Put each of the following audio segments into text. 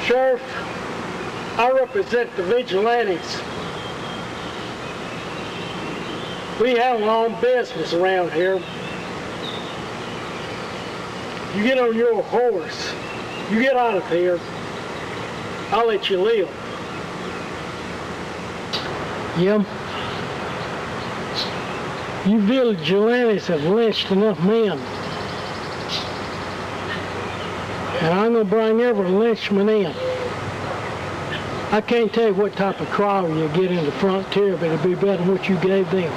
Sheriff, I represent the vigilantes. We have our own business around here. You get on your horse, you get out of here, I'll let you live. Yeah. You vigilantes have lynched enough men. And I'm going to bring every lynchman in. I can't tell you what type of crawler you get in the frontier, but it'll be better than what you gave them.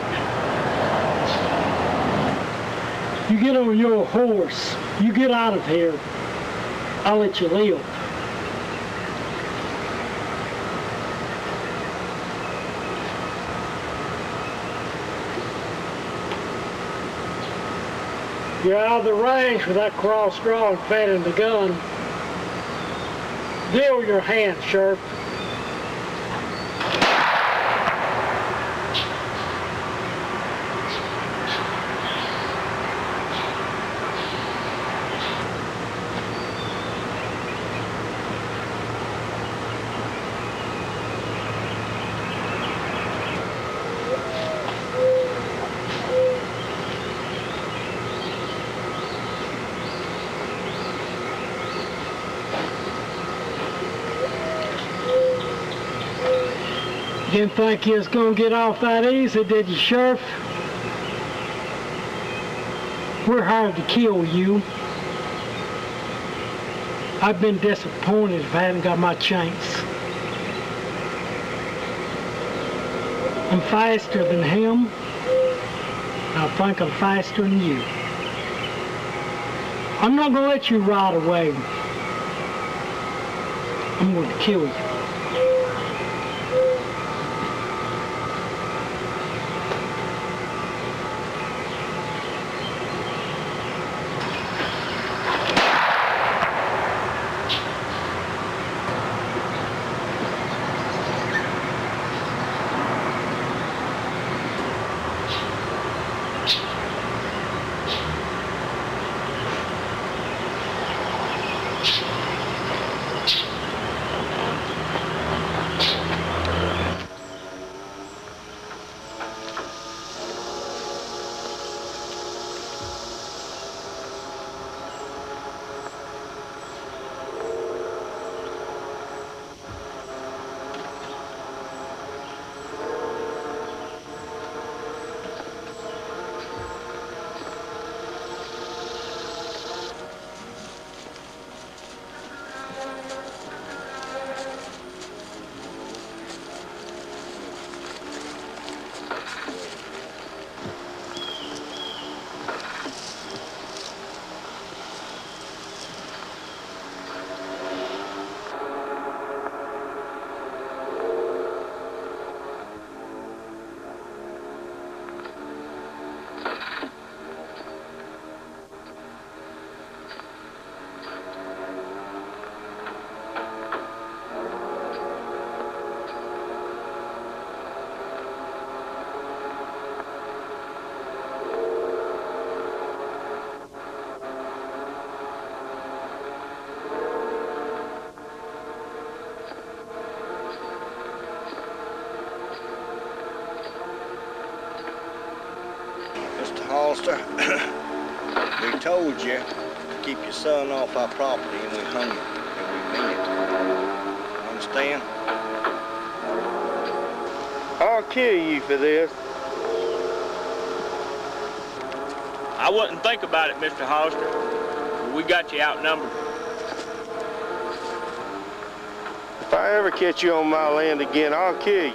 You get on your horse, you get out of here, I'll let you live. You're out of the range with that cross-draw and fanning the gun. Deal your hand, Sheriff. Didn't think you was gonna get off that easy, did you, Sheriff? We're hired to kill you. I've been disappointed if I hadn't got my chance. I'm faster than him. I think I'm faster than you. I'm not gonna let you ride away. I'm going to kill you. Hollister, we told you to keep your son off our property, and we hung you, and we mean it. Understand? I'll kill you for this. I wouldn't think about it, Mr. Hollister. We got you outnumbered. If I ever catch you on my land again, I'll kill you.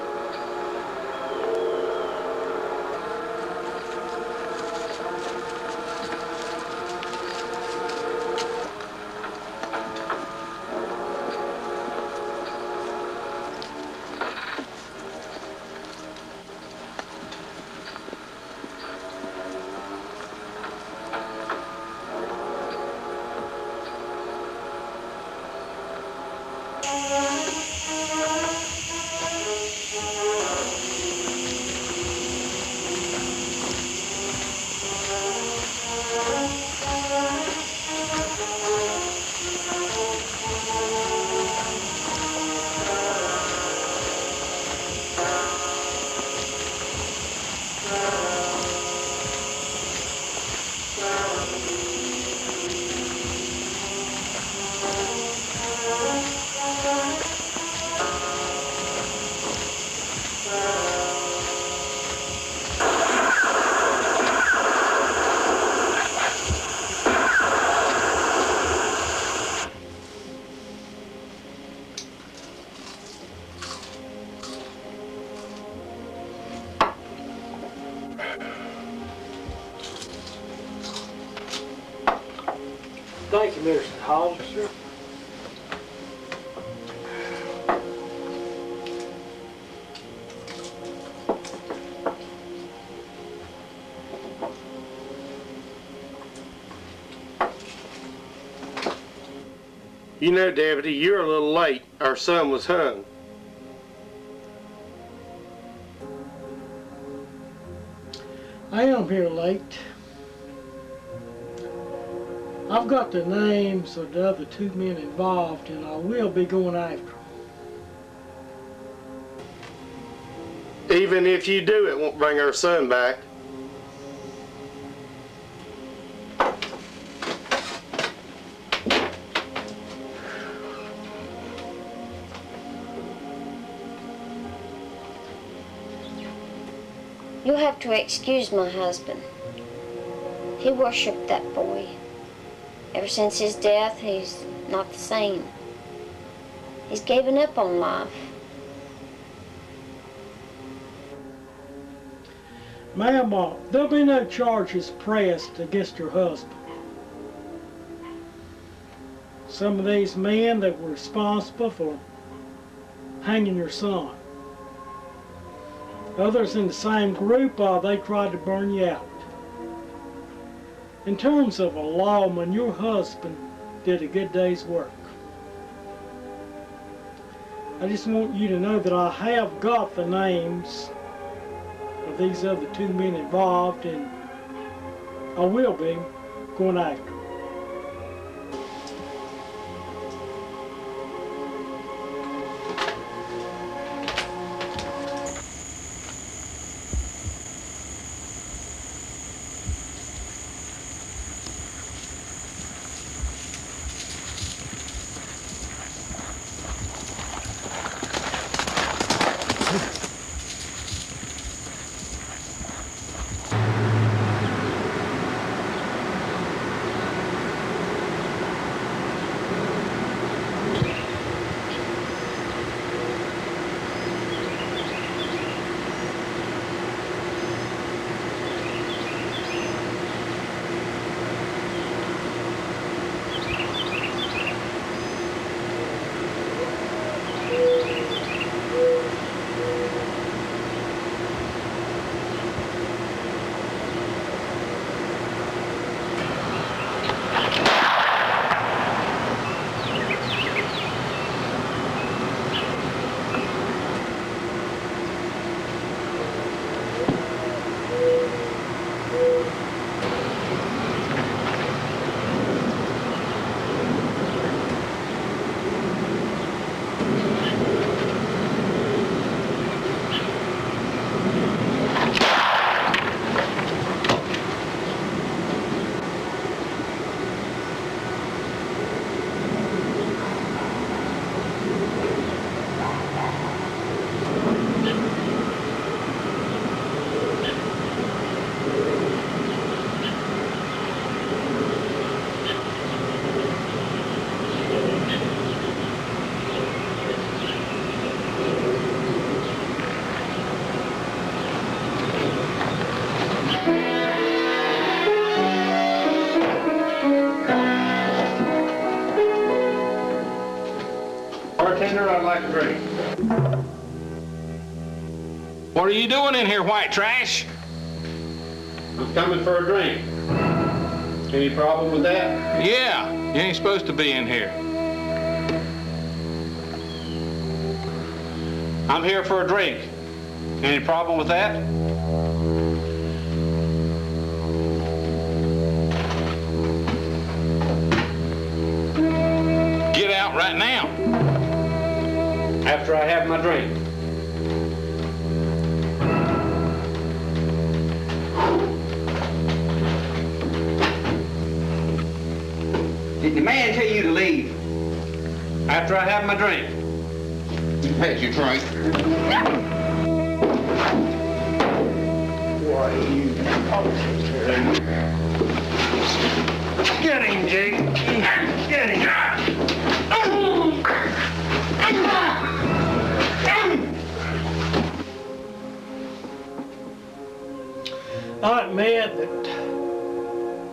Thank you, Mr. Hollister. You know, Deputy, you're a little late. Our son was hung. I am here late. I've got the names of the other 2 men involved, and I will be going after them. Even if you do, it won't bring our son back. You'll have to excuse my husband. He worshipped that boy. Ever since his death, he's not the same. He's given up on life. Ma'am, there'll be no charges pressed against your husband. Some of these men that were responsible for hanging your son. Others in the same group, they tried to burn you out. In terms of a lawman, your husband did a good day's work. I just want you to know that I have got the names of these other 2 men involved, and I will be going after them. Bartender, I'd like a drink. What are you doing in here, white trash? I'm coming for a drink. Any problem with that? Yeah, you ain't supposed to be in here. I'm here for a drink. Any problem with that? Get out right now. After I have my drink. Did the man tell you to leave? After I have my drink. You had your drink. Why you? Get him, Jake. Get him. I admit that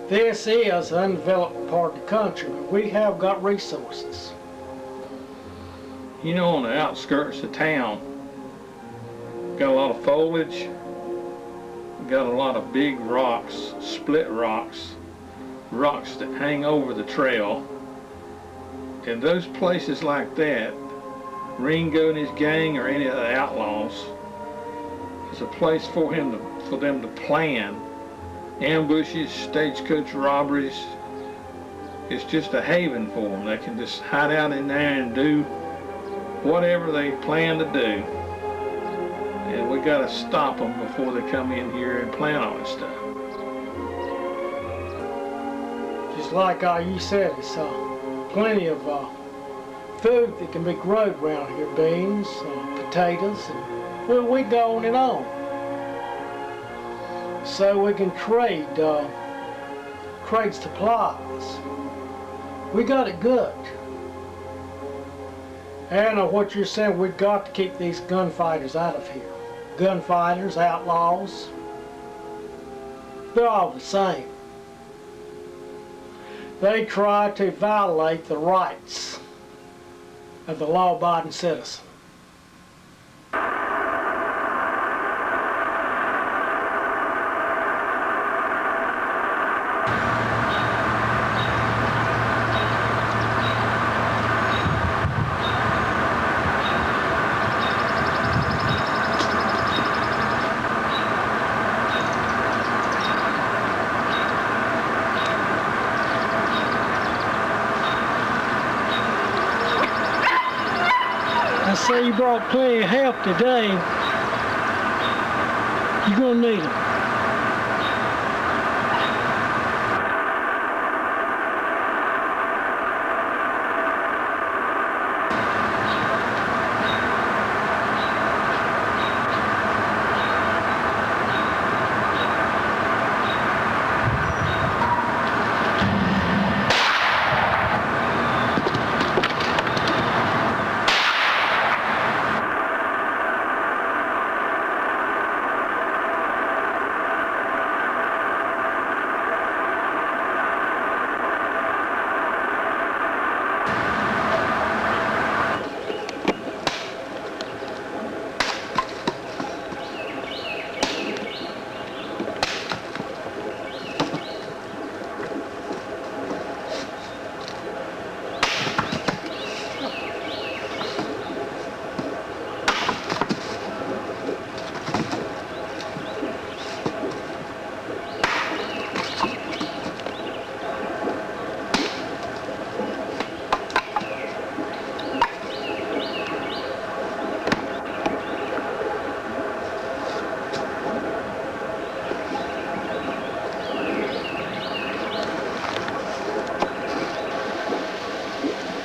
This is an undeveloped part of the country, but we have got resources. You know, on the outskirts of town, got a lot of foliage, got a lot of big rocks, split rocks, rocks that hang over the trail. In those places like that, Ringo and his gang or any of the outlaws, is a place for them to plan ambushes, stagecoach robberies. It's just a haven for them. They can just hide out in there and do whatever they plan to do. And we got to stop them before they come in here and plan all this stuff. Just like you said, it's plenty of food that can be grown around here, beans, potatoes, and well, we go on and on. So we can trade supplies. We got it good. And what you're saying, we've got to keep these gunfighters out of here. Gunfighters, outlaws, they're all the same. They try to violate the rights of the law-abiding citizen. I see you brought plenty of help today. You're gonna need them.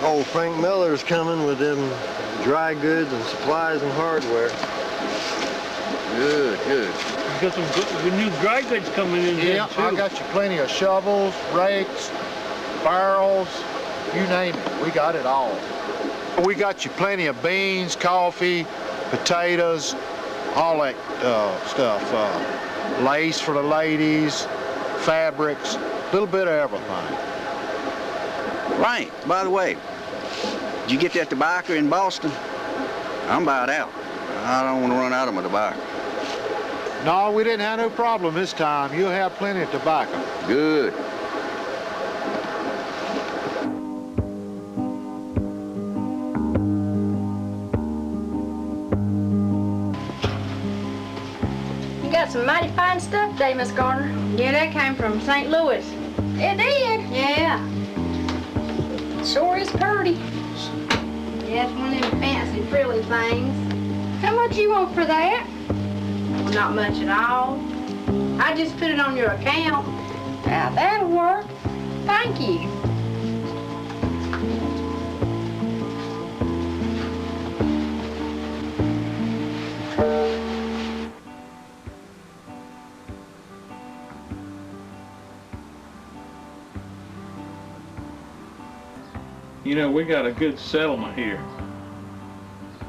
Old Frank Miller's coming with them dry goods and supplies and hardware. Good, good. You got some good new dry goods coming in here, too. I got you plenty of shovels, rakes, barrels, you name it. We got it all. We got you plenty of beans, coffee, potatoes, all that stuff. Lace for the ladies, fabrics, a little bit of everything. Right, by the way, did you get that tobacco in Boston? I'm about out. I don't want to run out of my tobacco. No, we didn't have no problem this time. You'll have plenty of tobacco. Good. You got some mighty fine stuff today, Miss Garner. Yeah, that came from St. Louis. It did? Yeah. Sure is pretty. Yeah, it's one of them fancy frilly things. How much you want for that? Well, not much at all. I just put it on your account. Yeah, that'll work. Thank you. You know, we got a good settlement here.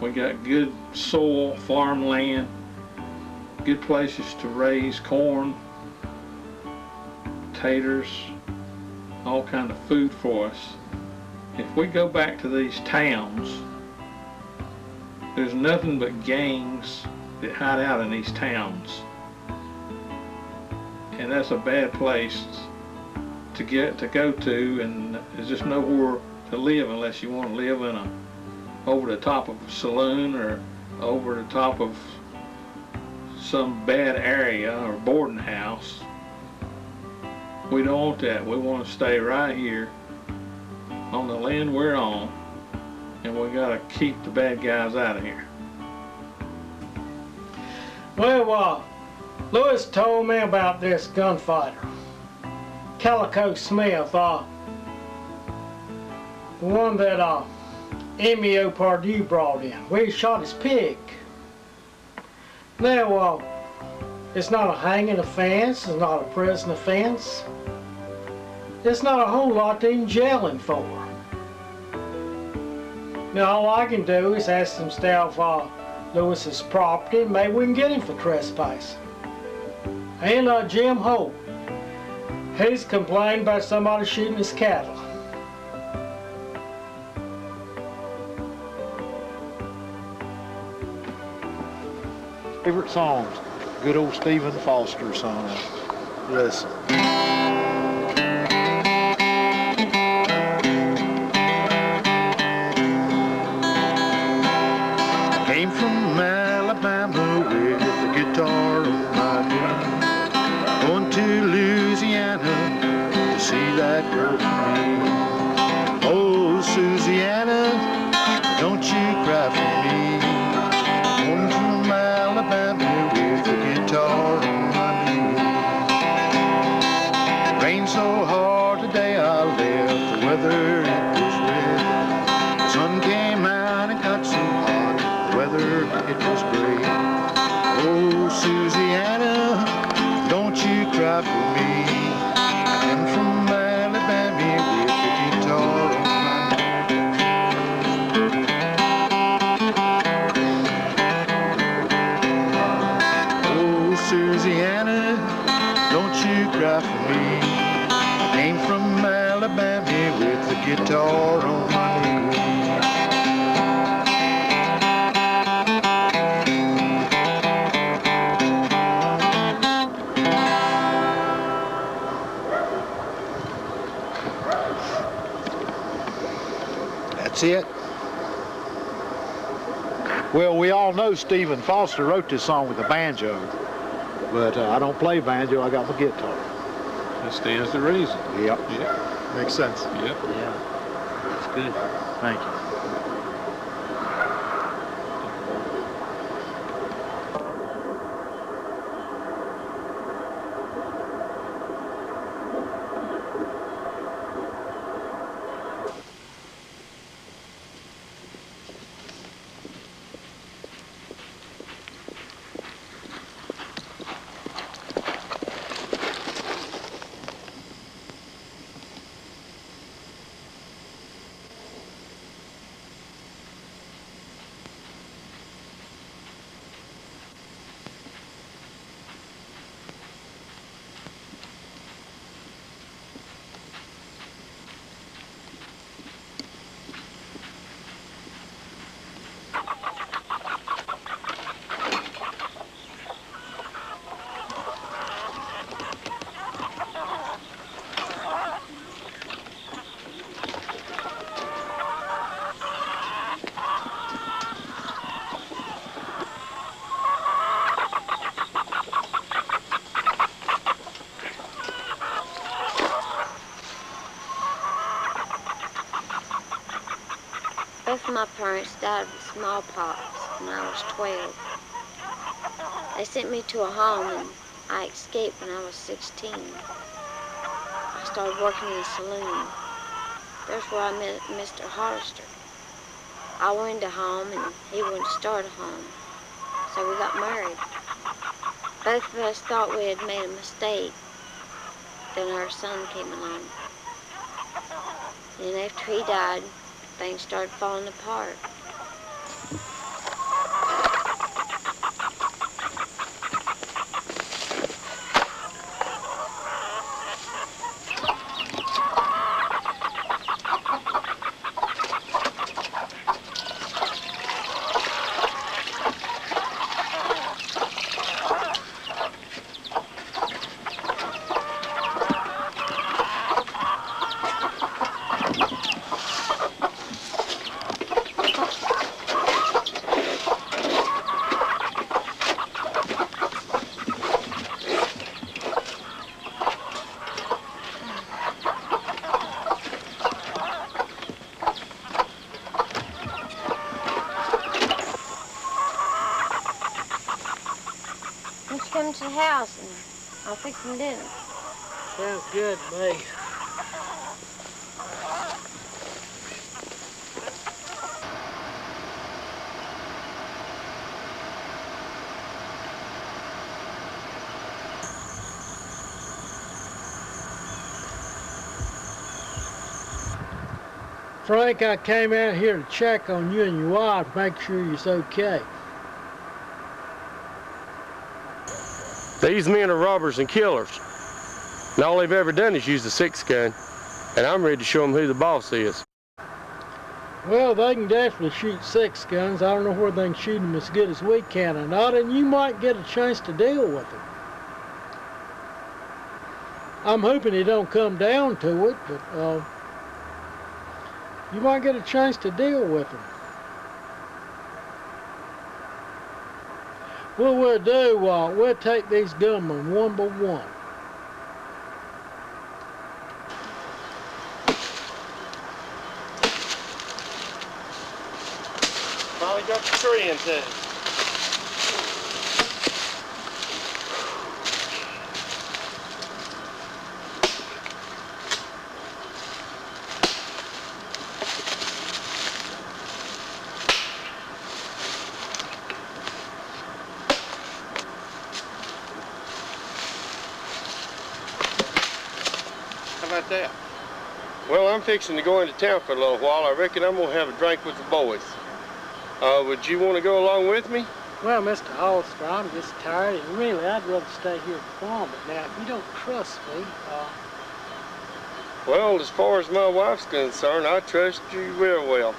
We got good soil, farmland, good places to raise corn, taters, all kind of food for us. If we go back to these towns, there's nothing but gangs that hide out in these towns. And that's a bad place to go to, and there's just nowhere to live unless you want to live in a over the top of a saloon or over the top of some bad area or boarding house. We don't want that. We want to stay right here on the land we're on, and we got to keep the bad guys out of here. Well, Lewis told me about this gunfighter, Calico Smith, the one that Emio Pardue brought in. We shot his pig. Now, it's not a hanging offense, it's not a prison offense. It's not a whole lot to even jail him for. Now, all I can do is ask him to stay off Lewis's property, and maybe we can get him for trespassing. And Jim Hope, he's complained about somebody shooting his cattle. Favorite songs, good old Stephen Foster song. Listen. Came from Alabama with the guitar on my knee, going to Louisiana to see that girl for me. Oh, Susiana, don't you cry for me. Going from Alabama with the guitar on my knee. Rained so hard today I left, the weather it was red. The sun came out and got so hot, the weather it was great. Oh, Susiana, don't you cry for me. I'm from Alabama with the guitar on my knee. Oh, Susiana, don't you cry for me. I came from Alabama with the guitar on my knee. That's it. Well, we all know Stephen Foster wrote this song with a banjo, but I don't play banjo, I got my guitar. That stands to reason. Yep. Yep. Makes sense. Yep. Yeah. That's good. Thank you. Both of my parents died of smallpox when I was 12. They sent me to a home and I escaped when I was 16. I started working in a saloon. That's where I met Mr. Hollister. I wanted a home and he wanted to start a home. So we got married. Both of us thought we had made a mistake. Then our son came along. And after he died, things started falling apart. you come to the house and I'll fix some dinner. Sounds good to me. Frank, I came out here to check on you and your wife, make sure you're okay. These men are robbers and killers. And all they've ever done is use a 6-gun. And I'm ready to show them who the boss is. Well, they can definitely shoot 6 guns. I don't know whether they can shoot them as good as we can or not, and you might get a chance to deal with them. I'm hoping it don't come down to it, but you might get a chance to deal with them. What we'll do, we'll take these gunmen one by one. Finally got the tree into it. How about that? Well, I'm fixing to go into town for a little while. I reckon I'm gonna have a drink with the boys. Would you want to go along with me? Well, Mr. Hollister, I'm just tired, and really, I'd rather stay here at the farm. But now, if you don't trust me, Well, as far as my wife's concerned, I trust you real well.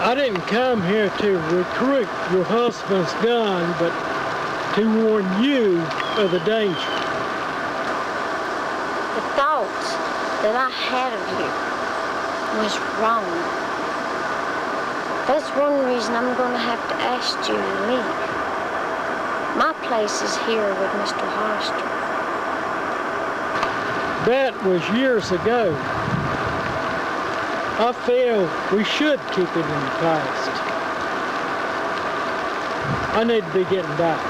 I didn't come here to recruit your husband's gun, but to warn you of the danger. The thoughts that I had of you was wrong. That's one reason I'm going to have to ask you to leave. My place is here with Mr. Hollister. That was years ago. I feel we should keep it in the past. I need to be getting back.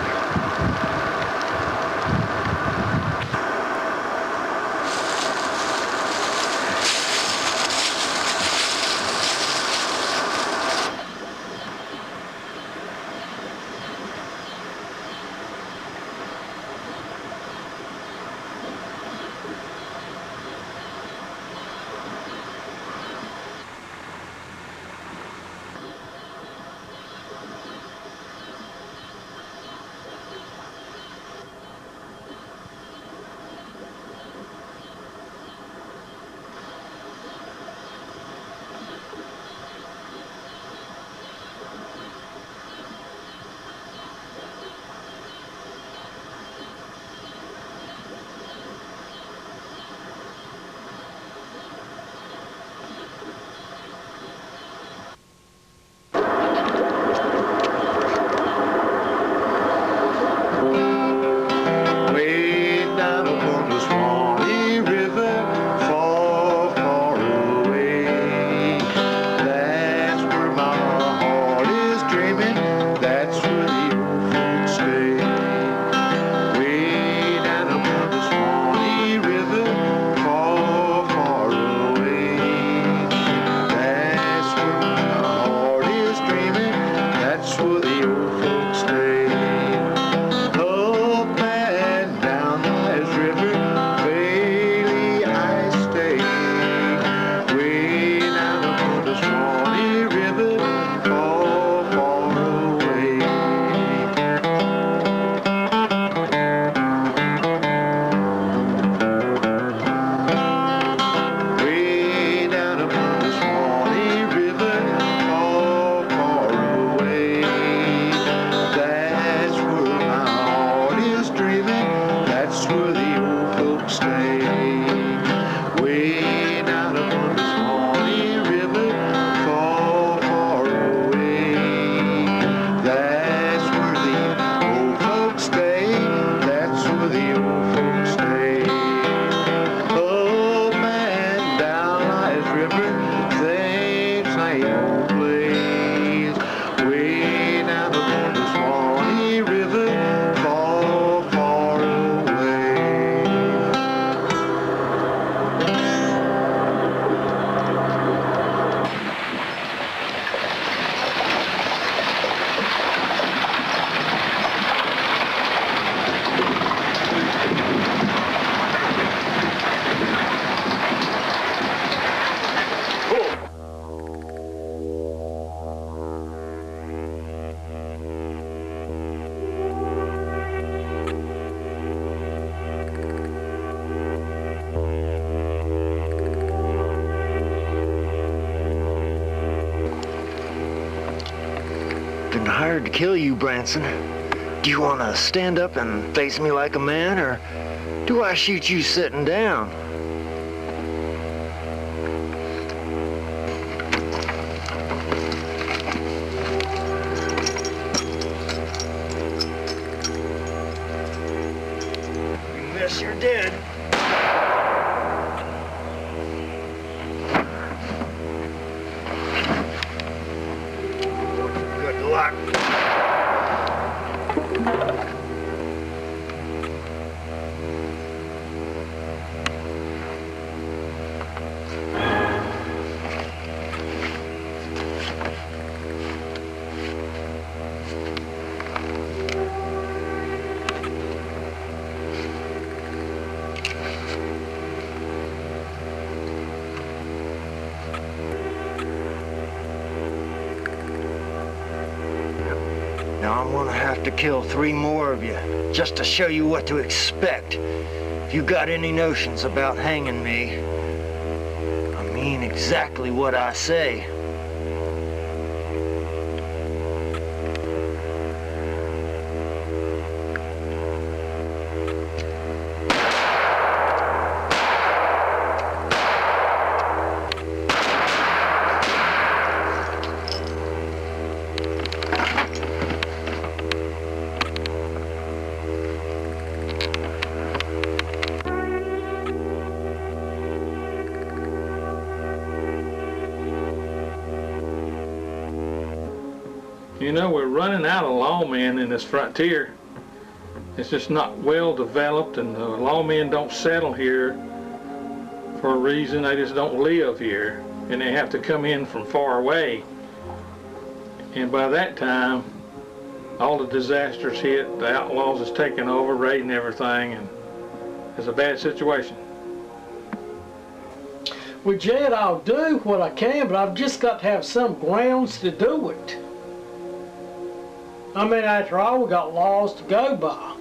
old place. Way down upon the Swanee River, far, far away. Been hired to kill you, Branson. Do you want to stand up and face me like a man, or do I shoot you sitting down? You miss, you're dead. Good luck. Now I'm gonna have to kill 3 more of you, just to show you what to expect. If you got any notions about hanging me, I mean exactly what I say. You know, we're running out of lawmen in this frontier. It's just not well developed, and the lawmen don't settle here for a reason. They just don't live here, and they have to come in from far away. And by that time, all the disasters hit, the outlaws is taking over, raiding everything, and it's a bad situation. Well, Jed, I'll do what I can, but I've just got to have some grounds to do it. I mean, after all, we got laws to go by.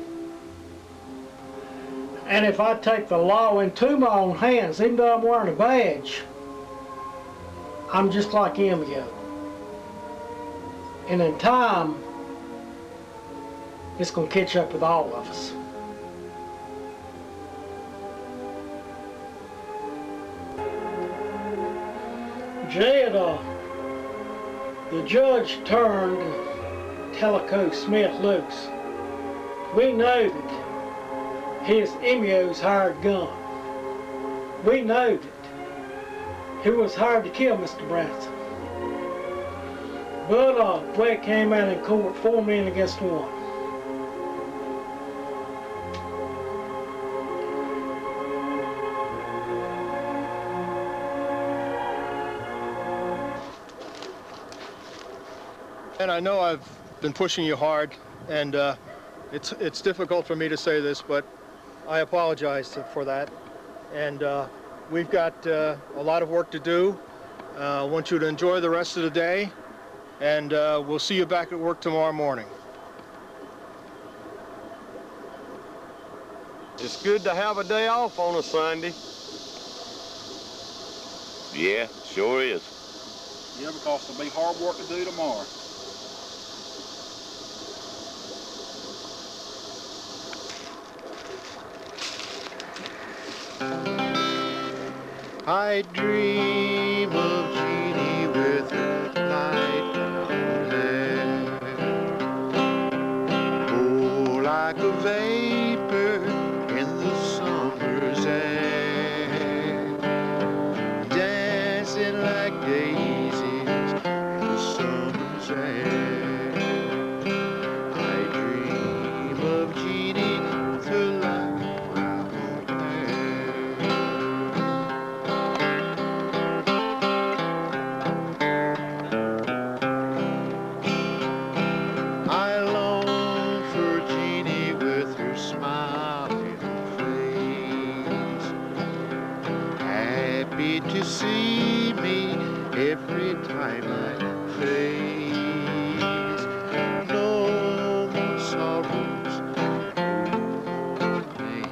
And if I take the law into my own hands, even though I'm wearing a badge, I'm just like Emio. And in time, it's going to catch up with all of us. Jed, the judge turned Tellico Smith loose. We know that he's Emio's hired gun. We know that he was hired to kill Mr. Branson. But we came out in court 4 men against 1. And I know I've been pushing you hard, and it's difficult for me to say this, but I apologize for that. And we've got a lot of work to do. I want you to enjoy the rest of the day, and we'll see you back at work tomorrow morning. It's good to have a day off on a Sunday. Yeah, sure is. Yeah, because there'll be hard work to do tomorrow. I dream of Jeannie with her light brown hair. Oh, like a vapor in the summer's air. Dancing like daisies hide my face. No more sorrows, no more pain.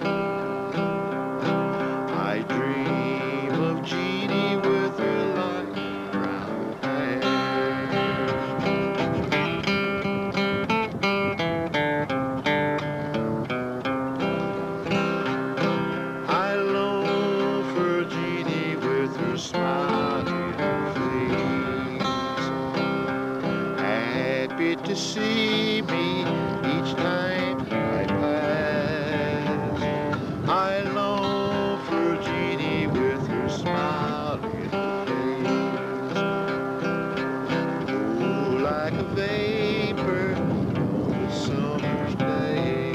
I dream of Jeannie with her light brown hair. I long for Jeannie with her smiling face, happy to see me each time I pass. I long for Jeannie with her smiling face, oh, like a vapor on a summer's day.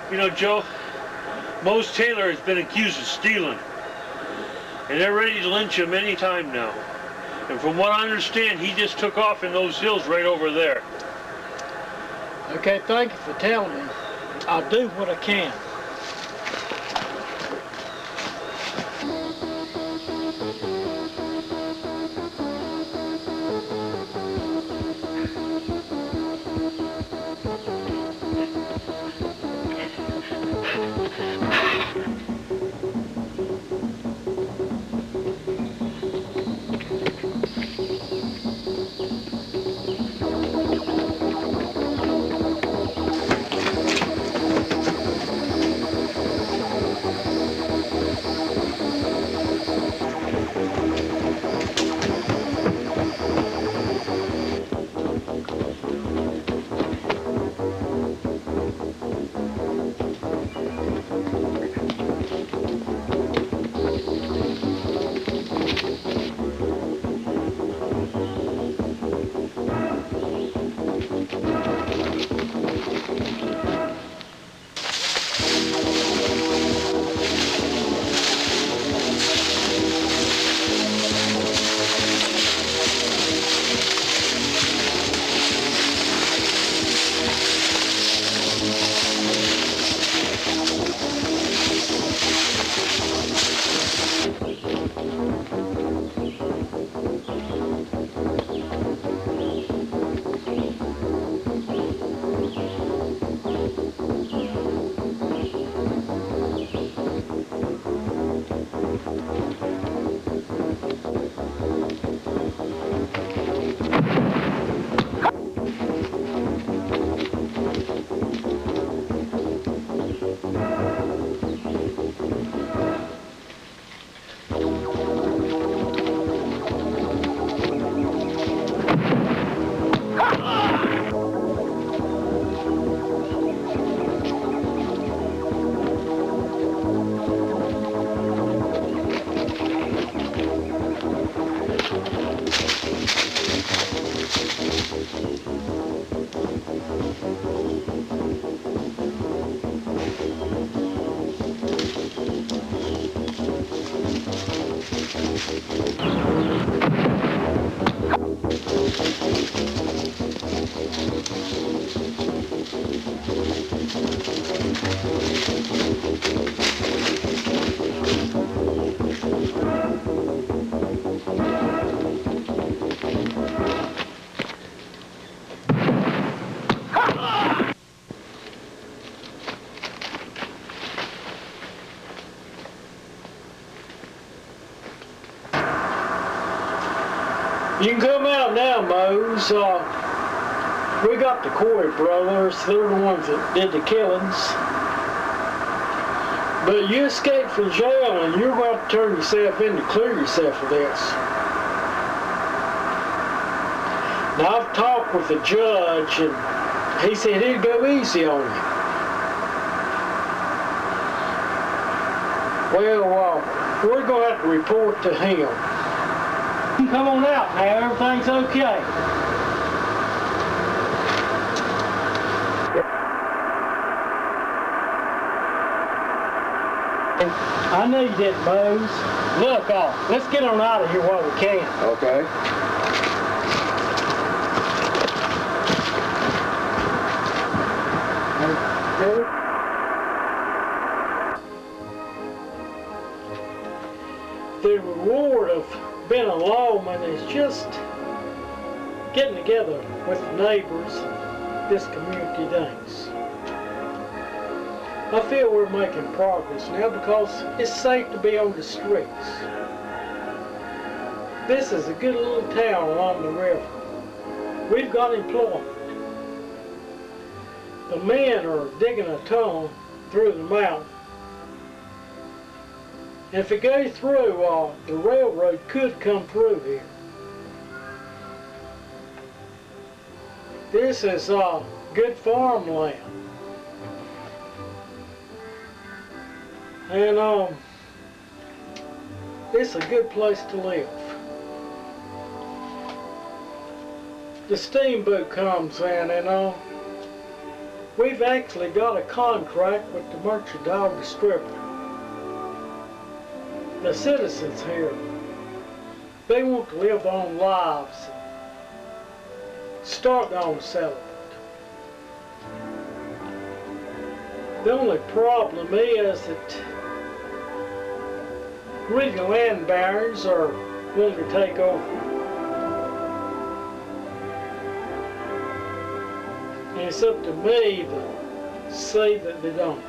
You know, Joe, Mose Taylor has been accused of stealing, and they're ready to lynch him any time now. And from what I understand, he just took off in those hills right over there. Okay, thank you for telling me. I'll do what I can. You can come out now, Mose. We got the Corey brothers. They're the ones that did the killings. But you escaped from jail, and you're going to turn yourself in to clear yourself of this. Now, I've talked with the judge, and he said he'd go easy on you. Well, we're going to have to report to him. Come on out now, everything's okay. I know you didn't move. Look, let's get on out of here while we can. Okay. The reward of being a lawman is just getting together with the neighbors, this community things. I feel we're making progress now because it's safe to be on the streets. This is a good little town along the river. We've got employment. The men are digging a tunnel through the mountain. And if it goes through, the railroad could come through here. This is good farmland. And it's a good place to live. The steamboat comes in and we've actually got a contract with the merchant dog distributor. The citizens here, they want to live their own lives and start their own settlement. The only problem is that greedy land barons are willing to take over. And it's up to me to see that they don't.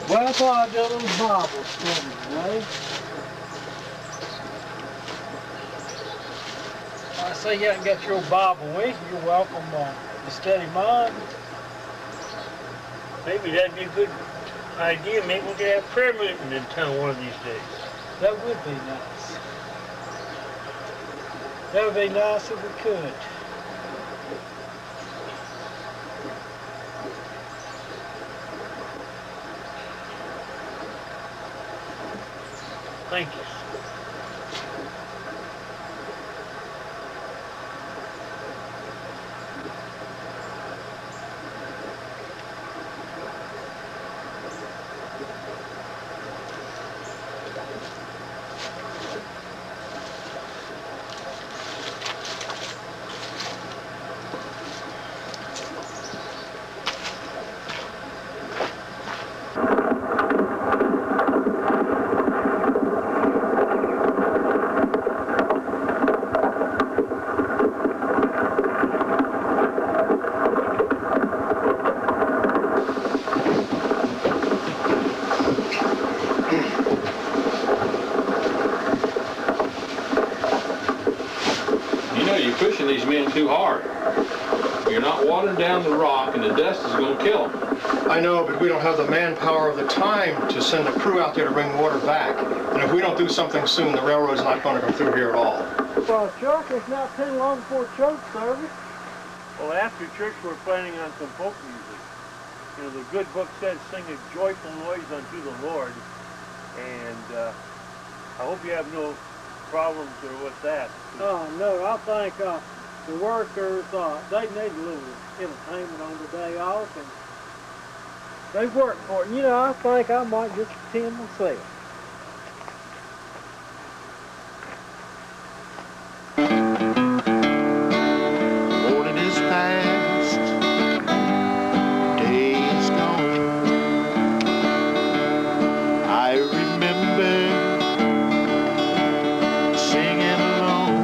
Well, I thought I'd do a little Bible study today. I see you haven't got your Bible with you. You're welcome to study mine. Maybe that'd be a good idea. Maybe we could have prayer meeting in town one of these days. That would be nice. That would be nice if we could. Thank you. Pushing these men too hard. You're not watering down the rock and the dust is going to kill them. I know, but we don't have the manpower or the time to send a crew out there to bring water back. And if we don't do something soon, the railroad's not going to come through here at all. Well, Chuck, it's not too long before church service. Well, after church, we're planning on some folk music. You know, the good book says, sing a joyful noise unto the Lord. And I hope you have no problems or with that. Oh, no, I think the workers, they need a little entertainment on the day off, and they work for it. You know, I think I might just attend myself. Morning is past, day is gone. I remember singing along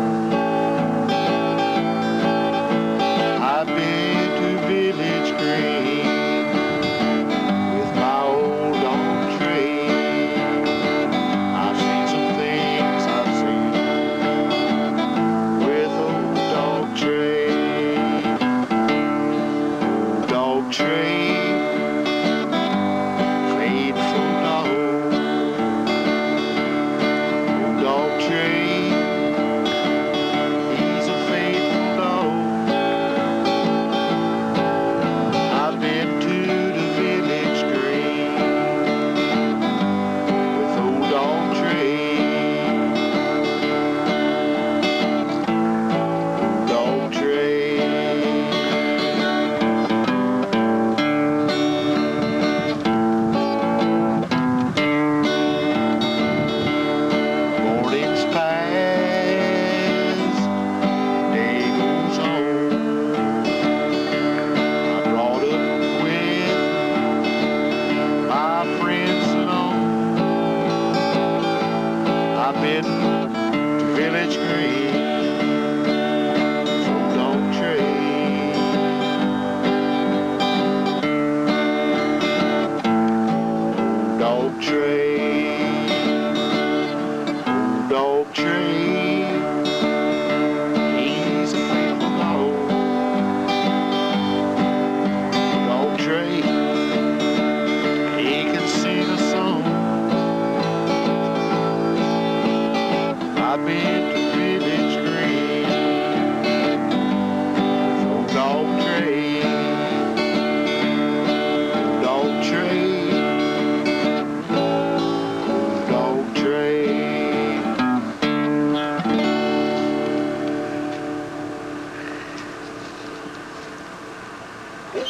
You've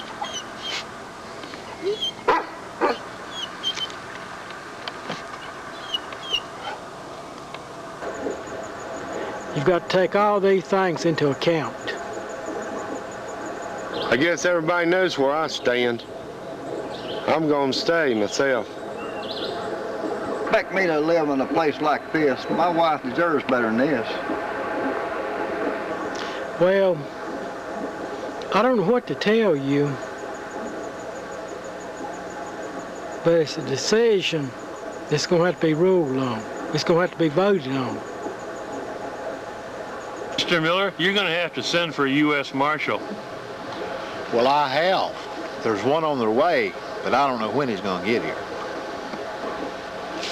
got to take all these things into account. I guess everybody knows where I stand. I'm gonna stay myself. Expect me to live in a place like this. My wife deserves better than this. Well, I don't know what to tell you, but it's a decision that's going to have to be ruled on. It's going to have to be voted on. Mr. Miller, you're going to have to send for a U.S. Marshal. Well, I have. There's one on their way, but I don't know when he's going to get here.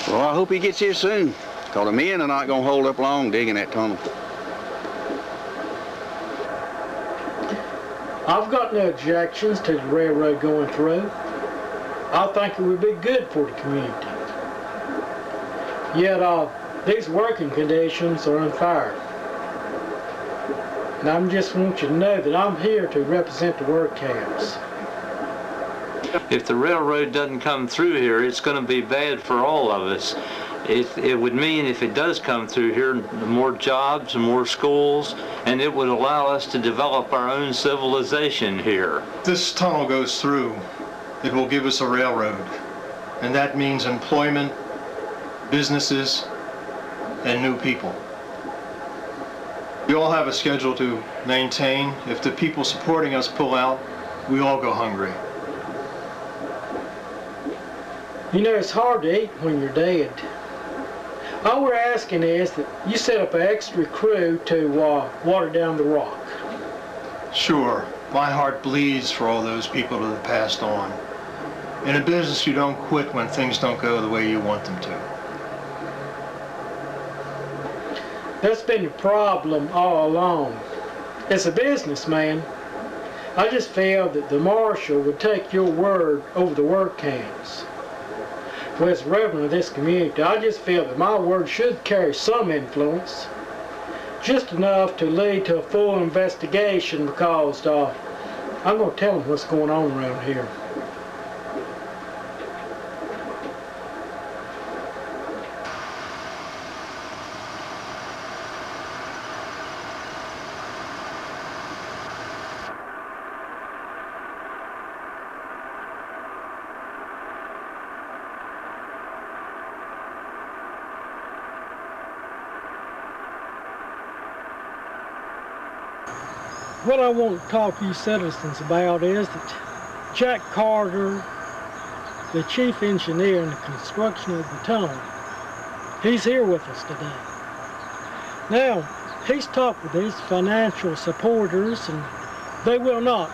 Well, I hope he gets here soon, because the men are not going to hold up long digging that tunnel. I've got no objections to the railroad going through. I think it would be good for the community. Yet these working conditions are unfair. And I just want you to know that I'm here to represent the work camps. If the railroad doesn't come through here, it's going to be bad for all of us. It would mean, if it does come through here, more jobs and more schools, and it would allow us to develop our own civilization here. If this tunnel goes through, it will give us a railroad, and that means employment, businesses, and new people. We all have a schedule to maintain. If the people supporting us pull out, we all go hungry. You know, it's hard to eat when you're dead. All we're asking is that you set up an extra crew to water down the rock. Sure, my heart bleeds for all those people that have passed on. In a business, you don't quit when things don't go the way you want them to. That's been the problem all along. As a businessman, I just feel that the marshal would take your word over the work camps. Well, as a reverend of this community, I just feel that my word should carry some influence, just enough to lead to a full investigation, because I'm going to tell them what's going on around here. What I want to talk to you citizens about is that Jack Carter, the chief engineer in the construction of the tunnel, he's here with us today. Now, he's talked with his financial supporters, and they will not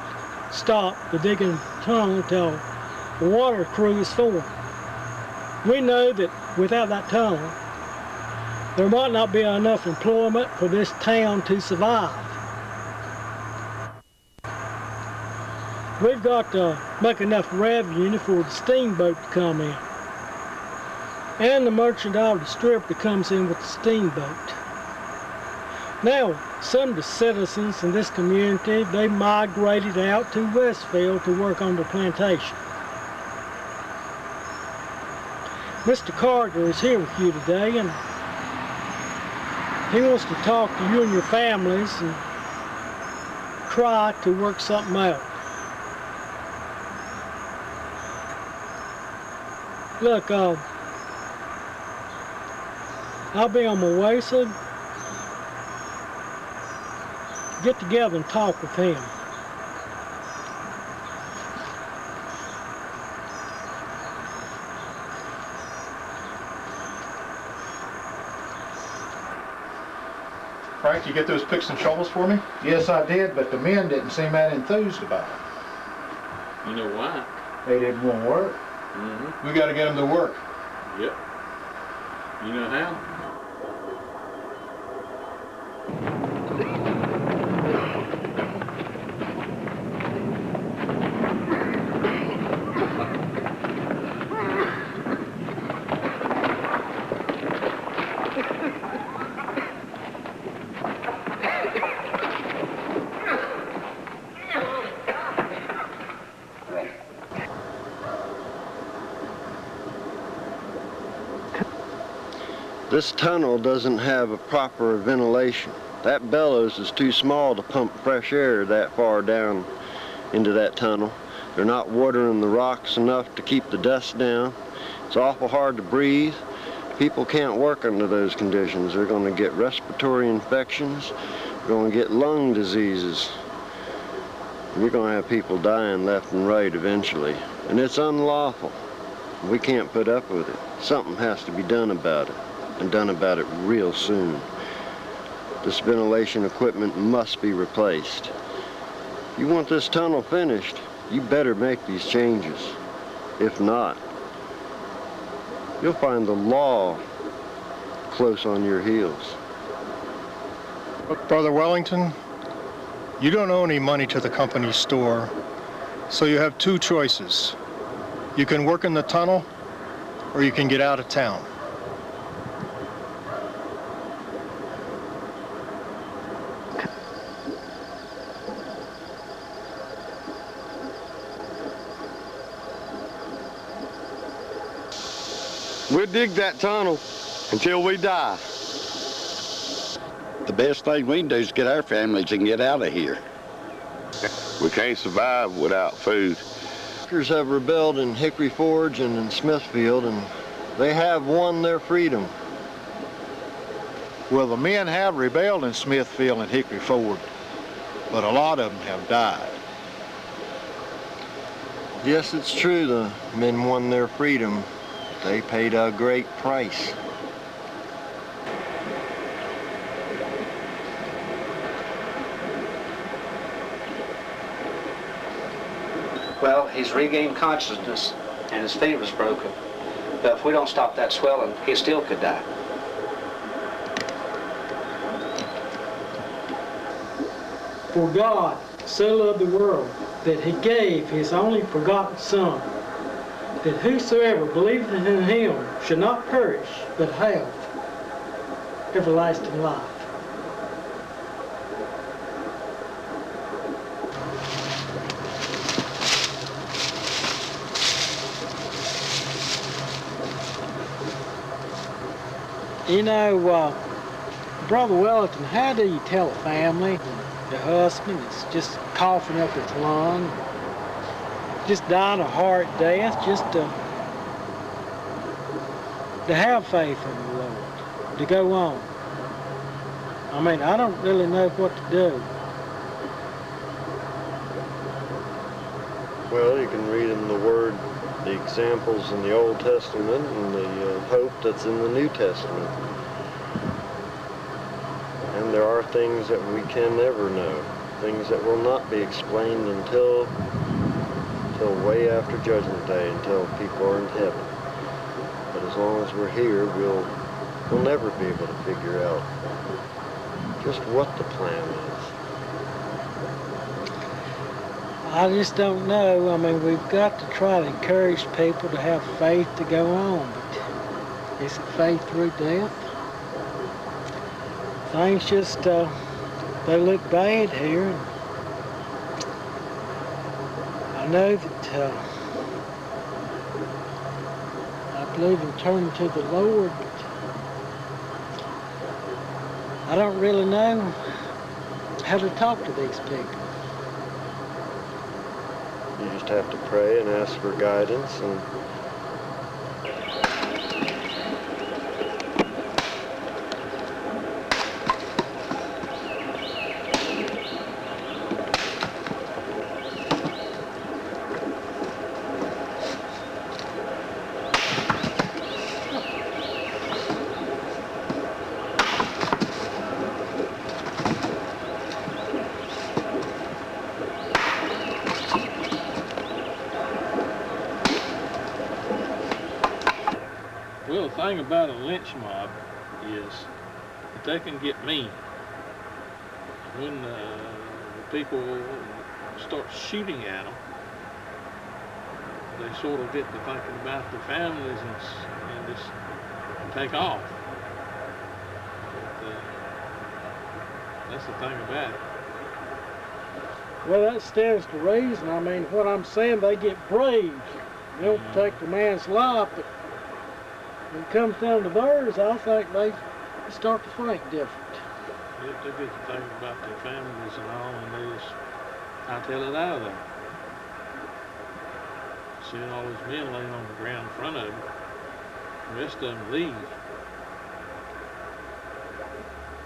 stop the digging of the tunnel until the water crew is formed. We know that without that tunnel, there might not be enough employment for this town to survive. We've got to make enough revenue for the steamboat to come in, and the merchant of the strip that comes in with the steamboat. Now, some of the citizens in this community, they migrated out to Westfield to work on the plantation. Mr. Carter is here with you today, and he wants to talk to you and your families and try to work something out. Look, I'll be on my way, so get together and talk with him. Frank, you get those picks and shovels for me? Yes, I did, but the men didn't seem that enthused about it. You know why? They didn't want to work. Mm-hmm. We got to get them to work. Yep. You know how? This tunnel doesn't have a proper ventilation. That bellows is too small to pump fresh air that far down into that tunnel. They're not watering the rocks enough to keep the dust down. It's awful hard to breathe. People can't work under those conditions. They're going to get respiratory infections. They're going to get lung diseases. You're going to have people dying left and right eventually. And it's unlawful. We can't put up with it. Something has to be done about it, and done about it real soon. This ventilation equipment must be replaced. If you want this tunnel finished, you better make these changes. If not, you'll find the law close on your heels. Brother Wellington, you don't owe any money to the company's store, so you have two choices. You can work in the tunnel, or you can get out of town. We'll dig that tunnel until we die. The best thing we can do is get our families and get out of here. We can't survive without food. Workers have rebelled in Hickory Forge and in Smithfield, and they have won their freedom. Well, the men have rebelled in Smithfield and Hickory Forge, but a lot of them have died. Yes, it's true, the men won their freedom. They paid a great price. Well, he's regained consciousness and his fever's broken. But if we don't stop that swelling, he still could die. For God so loved the world that he gave his only begotten Son, that whosoever believeth in him should not perish, but have everlasting life. You know, Brother Wellington, how do you tell a family, the husband is just coughing up his lung, just dying a heart death, just to have faith in the Lord, to go on? I mean, I don't really know what to do. Well, you can read in the Word the examples in the Old Testament and the hope that's in the New Testament. And there are things that we can never know, things that will not be explained until way after Judgment Day, until people are in heaven. But as long as we're here, we'll never be able to figure out just what the plan is. I just don't know. I mean, we've got to try to encourage people to have faith to go on, but is it faith through death? Things just, they look bad here. And I know that I believe in turning to the Lord, but I don't really know how to talk to these people. You just have to pray and ask for guidance and Well, the thing about a lynch mob is that they can get mean. When the people start shooting at them, they sort of get to thinking about their families and just take off. But, that's the thing about it. Well, that stands to reason. I mean, what I'm saying, they get brave. They don't take the man's life, but When it comes down to theirs, I think they start to think different. They get to think about their families and all, and they just hightail it out of there. Seeing all these men laying on the ground in front of them, the rest of them leave.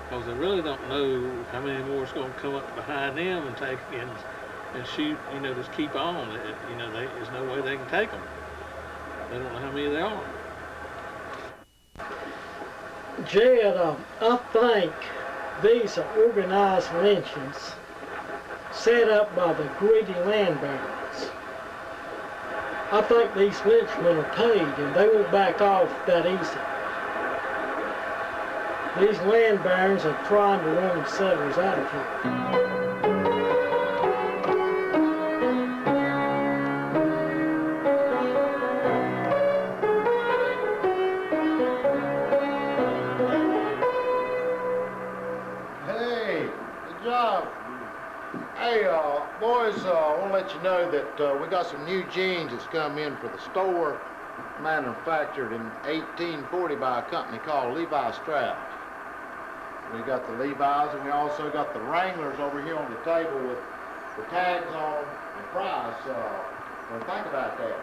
Because they really don't know how many more is going to come up behind them and take and shoot, you know, just keep on. You know, there's no way they can take them. They don't know how many there are. Jed, I think these are organized lynchings set up by the greedy land barons. I think these lynchmen are paid and they won't back off that easy. These land barons are trying to run the settlers out of here. Boys, I want to let you know that we got some new jeans that's come in for the store, manufactured in 1840 by a company called Levi Strauss. We got the Levi's, and we also got the Wranglers over here on the table with the tags on and price. What do you think about that?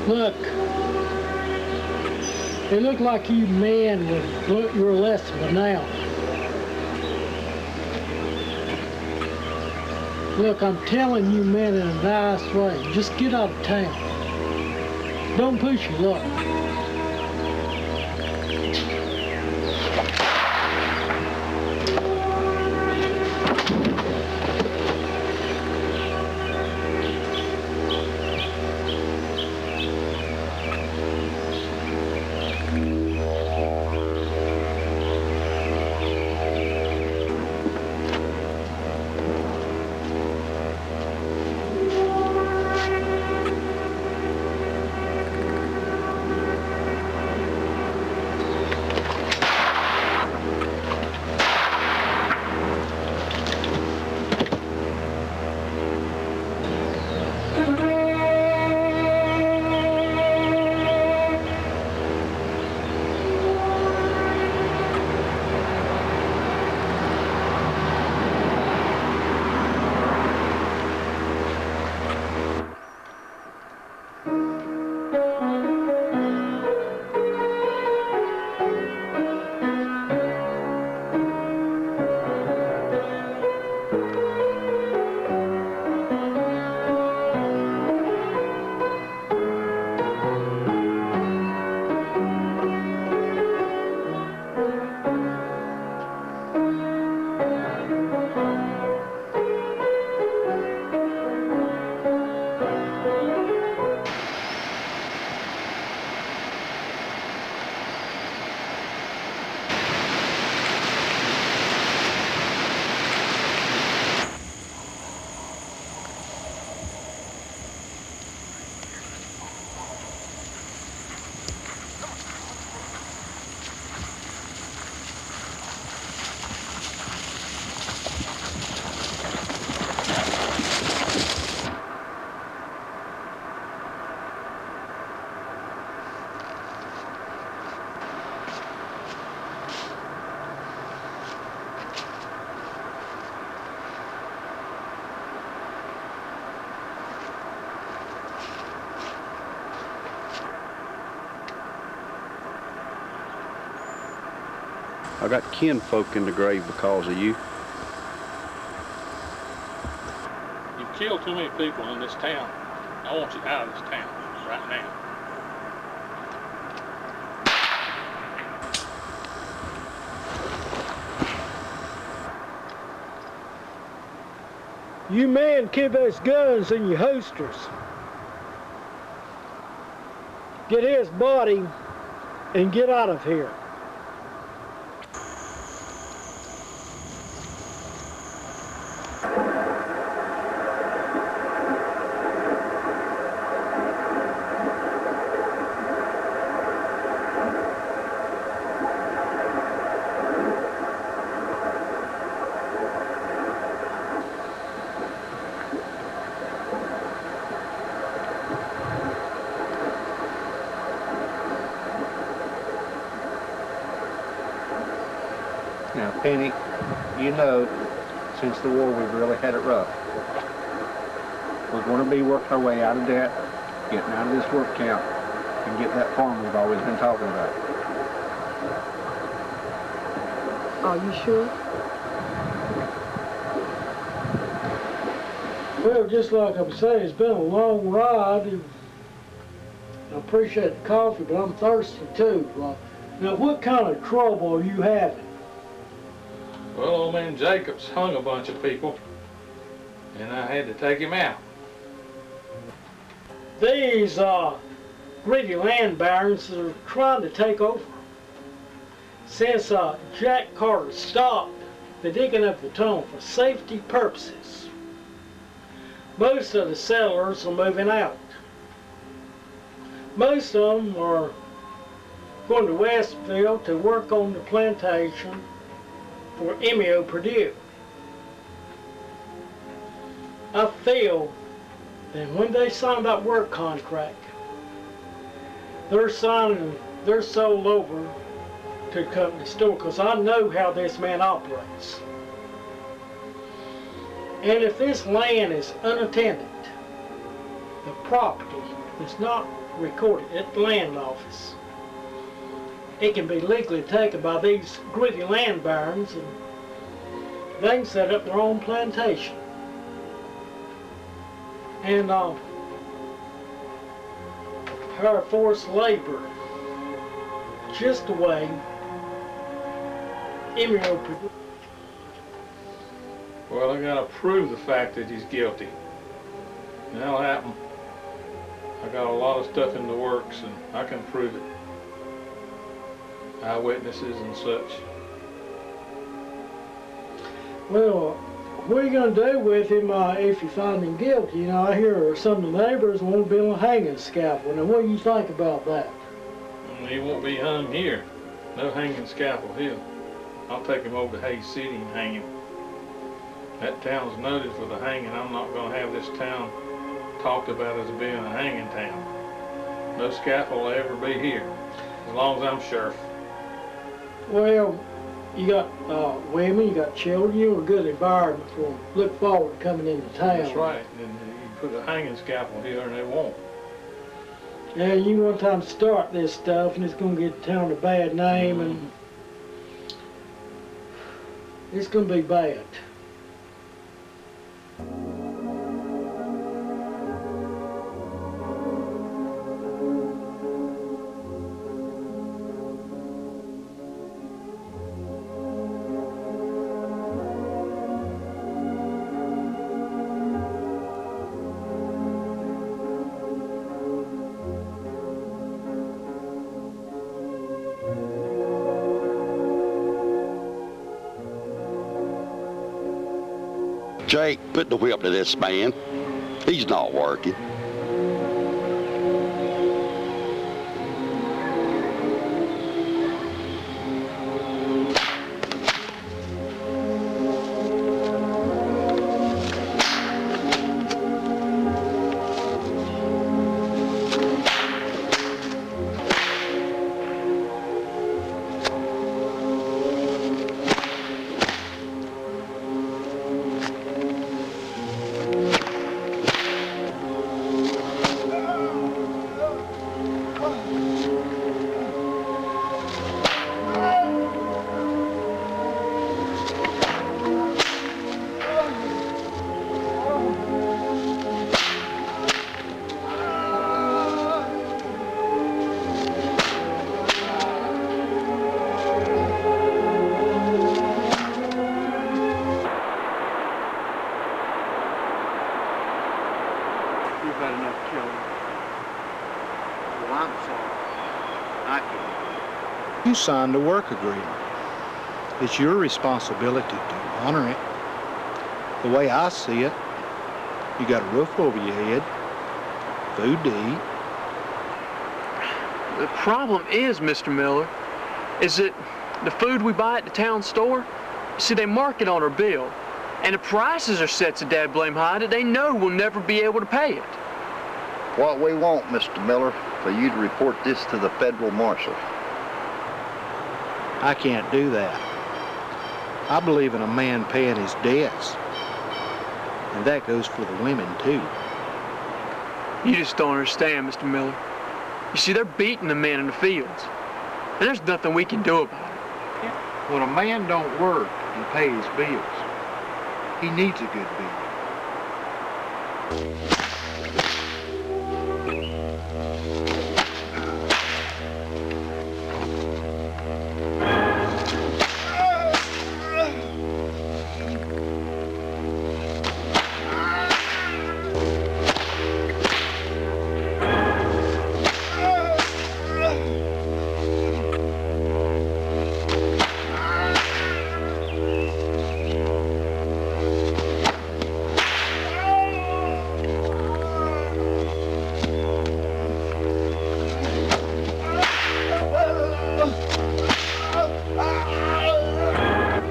Look, it looked like you men would learn your lesson by now. Look, I'm telling you men in a nice way, just get out of town. Don't push your luck. I got kinfolk in the grave because of you. You've killed too many people in this town. I want you out of this town right now. You men keep those guns in your holsters. Get his body and get out of here. Now, Penny, you know, since the war, we've really had it rough. We're going to be working our way out of debt, getting out of this work camp, and get that farm we've always been talking about. Are you sure? Well, just like I'm saying, it's been a long ride. And I appreciate the coffee, but I'm thirsty too. Now, what kind of trouble are you having? Well, old man Jacobs hung a bunch of people, and I had to take him out. These greedy land barons are trying to take over. Since Jack Carter stopped the digging of the tunnel for safety purposes, most of the settlers are moving out. Most of them are going to Westville to work on the plantation for Emil Purdue. I feel that when they sign that work contract, they're signing their soul over to the company store, because I know how this man operates. And if this land is unattended, the property is not recorded at the land office, it can be legally taken by these greedy land barons, and they can set up their own plantation. And hire forced labor, just the way Emil Purdue. Well, I gotta prove the fact that he's guilty. And that'll happen. I got a lot of stuff in the works, and I can prove it. Eyewitnesses and such. Well, what are you going to do with him if you find him guilty? You know, I hear some of the neighbors want to build a hanging scaffold. Now, what do you think about that? He won't be hung here. No hanging scaffold here. I'll take him over to Hays City and hang him. That town's noted for the hanging. I'm not going to have this town talked about as being a hanging town. No scaffold will ever be here, as long as I'm sheriff. Well, you got women, you got children, you're a good environment for them. Look forward to coming into town. That's right. And you put a hanging scaffold here and they won't. Yeah, you one time start this stuff and it's going to get the town a bad name, and it's going to be bad. Jake, put the whip to this man. He's not working. You signed a work agreement. It's your responsibility to honor it. The way I see it, you got a roof over your head, food to eat. The problem is, Mr. Miller, is that the food we buy at the town store, see, they mark it on our bill, and the prices are set so dad blame high that they know we'll never be able to pay it. What we want, Mr. Miller, for you to report this to the federal marshal. I can't do that. I believe in a man paying his debts. And that goes for the women, too. You just don't understand, Mr. Miller. You see, they're beating the men in the fields. And there's nothing we can do about it. When a man don't work and pay his bills, he needs a good bill.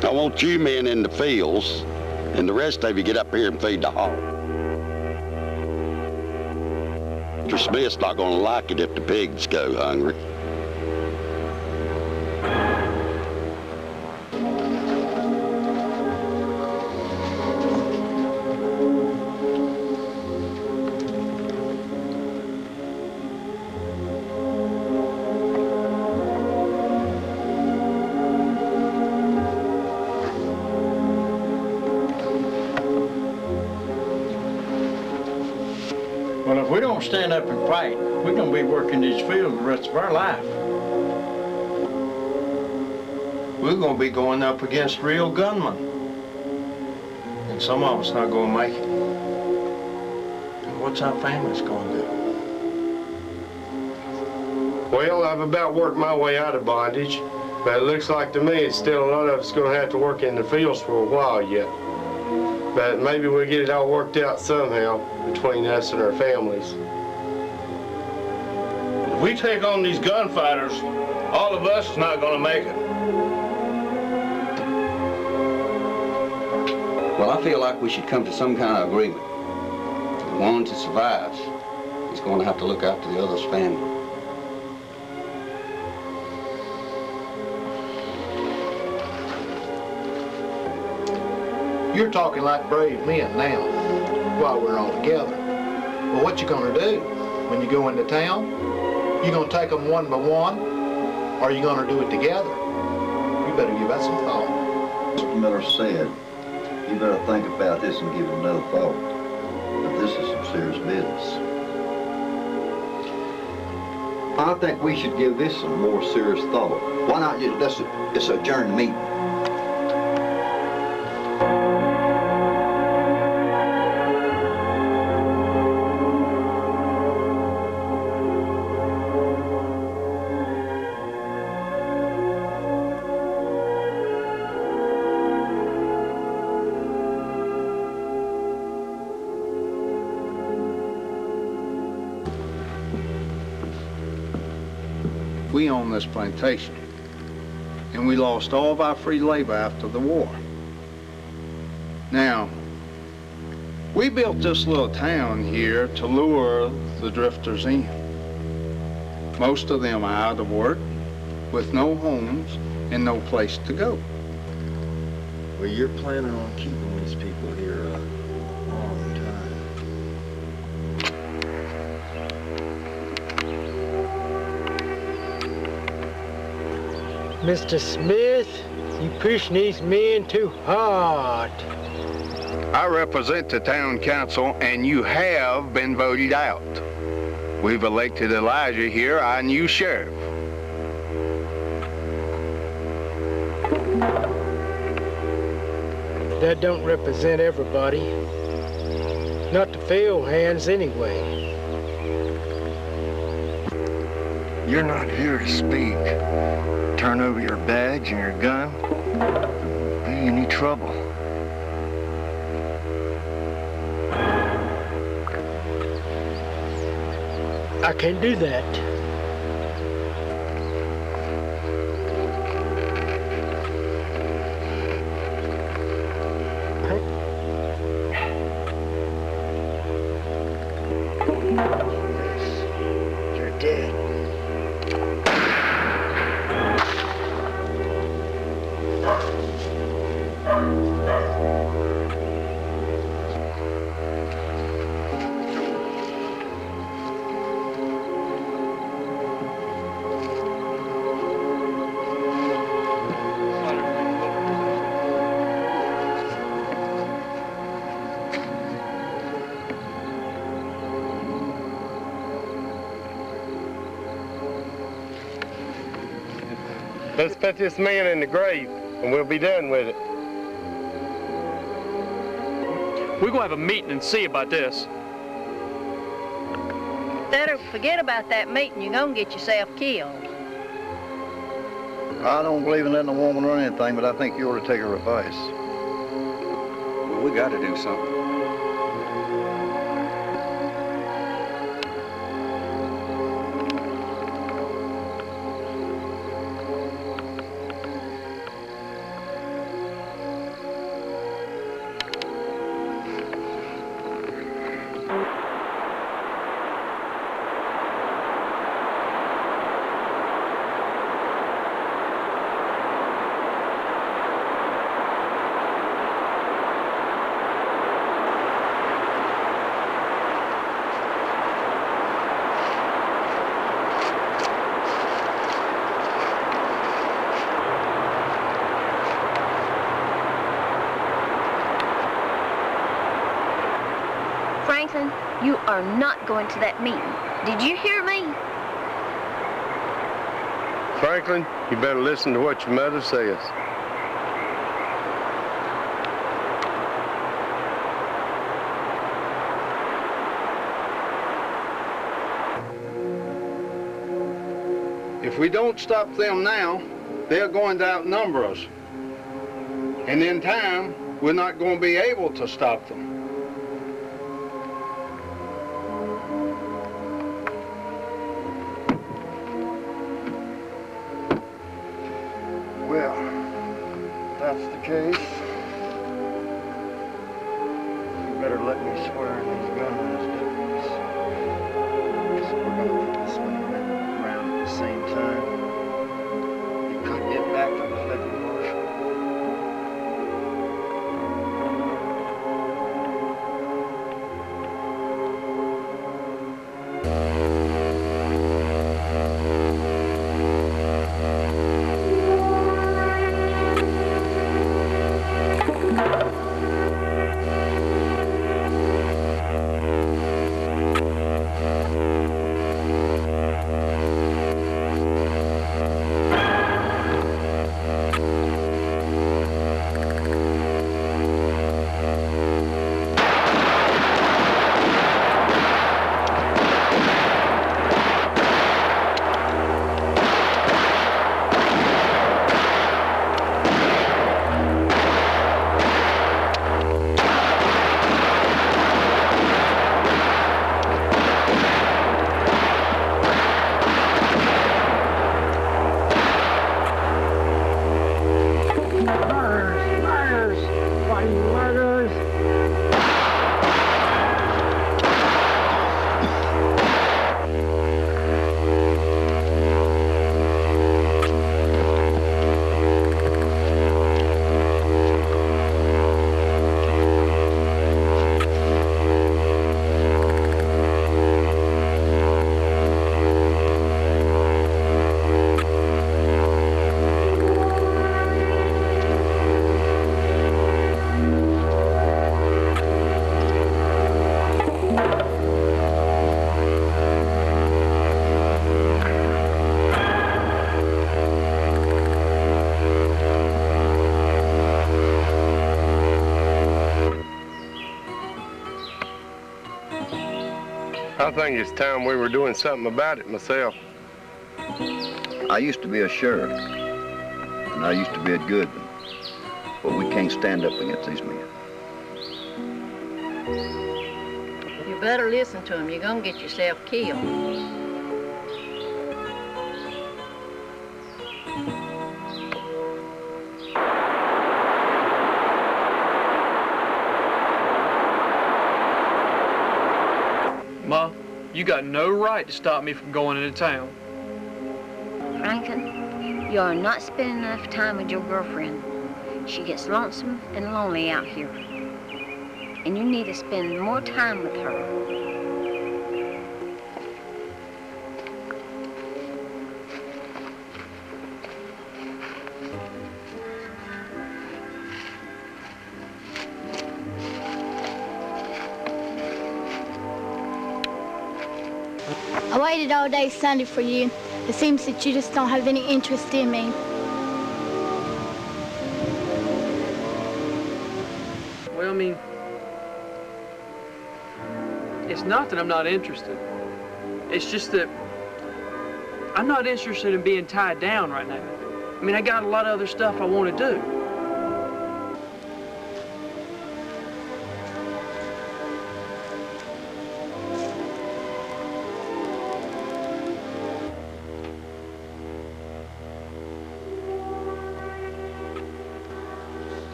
I want you men in the fields, and the rest of you get up here and feed the hog. Mr. Smith's not gonna like it if the pigs go hungry. Well, if we don't stand up and fight, we're going to be working these fields the rest of our life. We're going to be going up against real gunmen. And some of us not going to make it. And what's our families going to do? Well, I've about worked my way out of bondage, but it looks like to me it's still a lot of us going to have to work in the fields for a while yet. But maybe we'll get it all worked out somehow between us and our families. If we take on these gunfighters, all of us is not going to make it. Well, I feel like we should come to some kind of agreement. The one that survives is going to have to look after the other's family. You're talking like brave men now, while we're all together. Well, what you gonna do when you go into town? You gonna take them one by one, or you gonna do it together? You better give that some thought. Mr. Miller said, you better think about this and give it another thought. But this is some serious business. I think we should give this some more serious thought. Why not just adjourn the meeting? We own this plantation, and we lost all of our free labor after the war. Now, we built this little town here to lure the drifters in. Most of them are out of work, with no homes and no place to go. Well, you're planning on keeping these people here a long time. Mr. Smith, you pushing these men too hard. I represent the town council, and you have been voted out. We've elected Elijah here, our new sheriff. That don't represent everybody. Not the field hands anyway. You're not here to speak. Turn over your badge and your gun. Be any trouble. I can't do that. You're dead. Let's put this man in the grave, and we'll be done with it. We're gonna have a meeting and see about this. Better forget about that meeting. You're gonna get yourself killed. I don't believe in letting a woman run anything, but I think you ought to take her advice. Well, we got to do something. Franklin, you are not going to that meeting. Did you hear me? Franklin, you better listen to what your mother says. If we don't stop them now, they're going to outnumber us. And in time, we're not going to be able to stop them. Well, that's the case. You better let me swear in these gunmen's deputies. Because we're going to swing around at the same time. You could get back to the federal marshal. I think it's time we were doing something about it myself. I used to be a sheriff, and I used to be a good one, but we can't stand up against these men. You better listen to him. You're gonna get yourself killed. Ma, you got no right to stop me from going into town. Franklin, you are not spending enough time with your girlfriend. She gets lonesome and lonely out here. And you need to spend more time with her. I waited all day Sunday for you. It seems that you just don't have any interest in me. Well, I mean, it's not that I'm not interested. It's just that I'm not interested in being tied down right now. I mean, I got a lot of other stuff I want to do.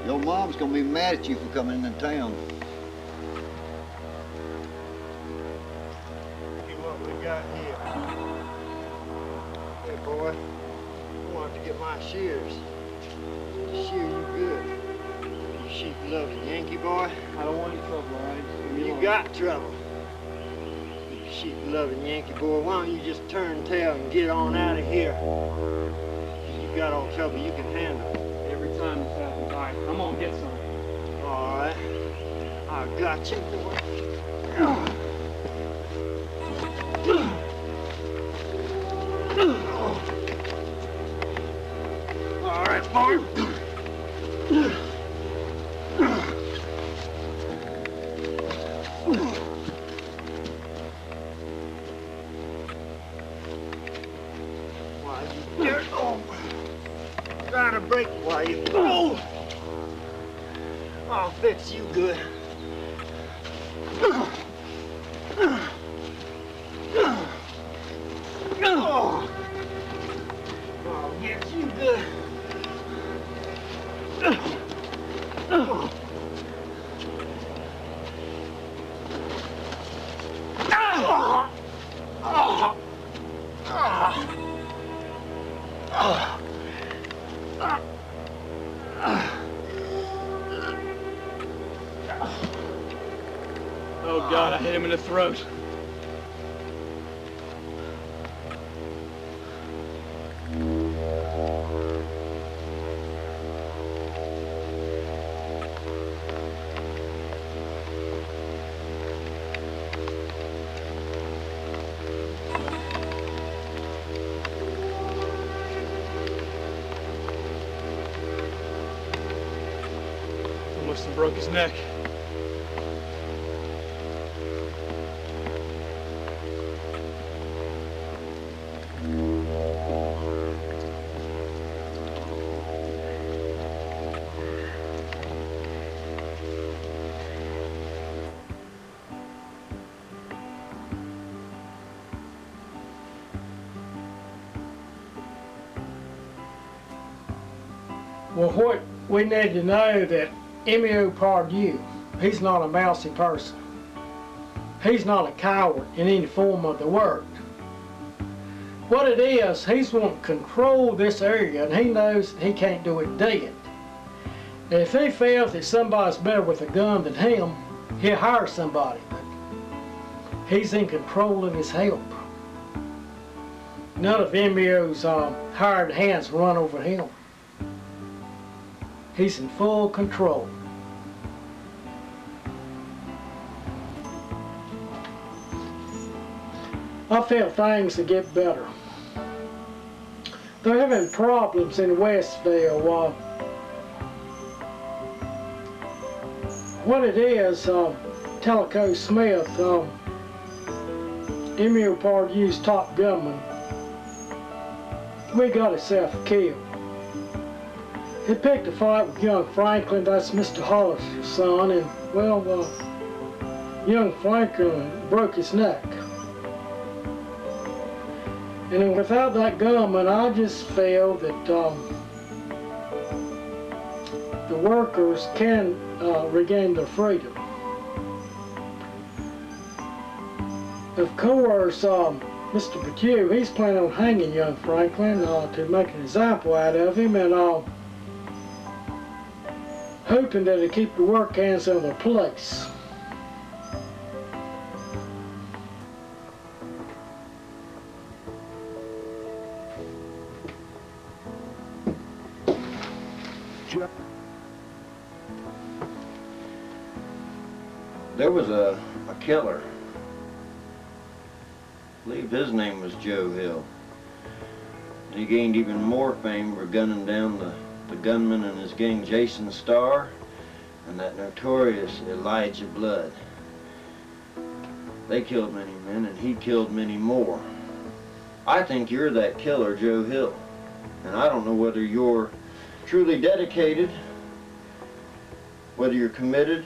Your mom's gonna be mad at you for coming into town. See what we got here. Hey, boy, I want to get my shears. Shear you good. You sheep-loving Yankee boy. I don't want any trouble, all right? You got trouble. You sheep-loving Yankee boy, why don't you just turn tail and get on out of here? You got all trouble you can handle. Every time this happens, all right, I'm gonna get some. All right, I got you, boy. All right, boy. Why you there? Oh, trying to break while you. Oh, I'll fix you good. Oh, I'll get you good. Oh God, I hit him in the throat. Must have broke his neck. Well, what we need to know that Emil Pardue, he's not a mousy person. He's not a coward in any form of the word. What it is, he's wanting to control this area, and he knows he can't do it dead. If he feels that somebody's better with a gun than him, he'll hire somebody, but he's in control of his help. None of Emil's hired hands run over him. He's in full control. I feel things to get better. They're having problems in Westville. What it is, Tellico Smith, Emil Pardue's top gunman, we got himself killed. He picked a fight with young Franklin, that's Mr. Hollister's son, and, well, young Franklin broke his neck. And then without that gunman, I just feel that the workers can regain their freedom. Of course, Mr. Pardue, he's planning on hanging young Franklin to make an example out of him, and hoping that he'll keep the work hands in their place. There was a killer. I believe his name was Joe Hill. He gained even more fame for gunning down the gunman and his gang Jason Starr and that notorious Elijah Blood. They killed many men, and he killed many more. I think you're that killer, Joe Hill. And I don't know whether you're truly dedicated, whether you're committed,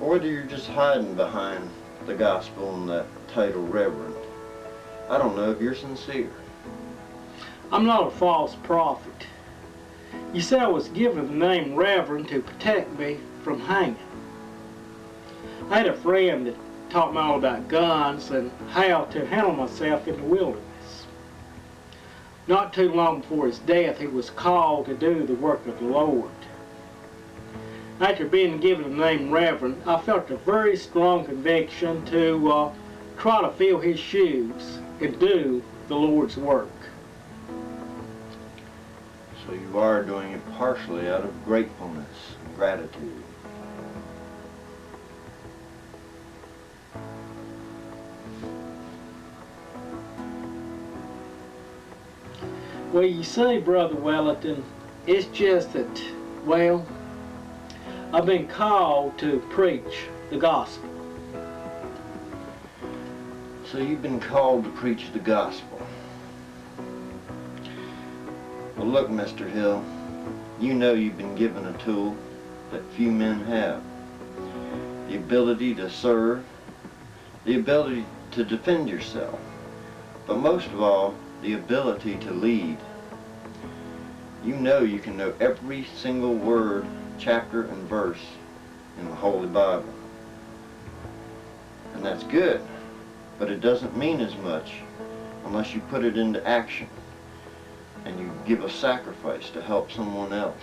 or whether you're just hiding behind the gospel and that title Reverend. I don't know if you're sincere. I'm not a false prophet. You see, I was given the name Reverend to protect me from hanging. I had a friend that taught me all about guns and how to handle myself in the wilderness. Not too long before his death, he was called to do the work of the Lord. After being given the name Reverend, I felt a very strong conviction to try to fill his shoes and do the Lord's work. So you are doing it partially out of gratefulness and gratitude. Well, you see, Brother Wellington, it's just that, well, I've been called to preach the gospel. So you've been called to preach the gospel. Well, look, Mr. Hill, you know you've been given a tool that few men have. The ability to serve, the ability to defend yourself, but most of all, the ability to lead. You know you can know every single word, chapter, and verse in the Holy Bible. And that's good, but it doesn't mean as much unless you put it into action and you give a sacrifice to help someone else.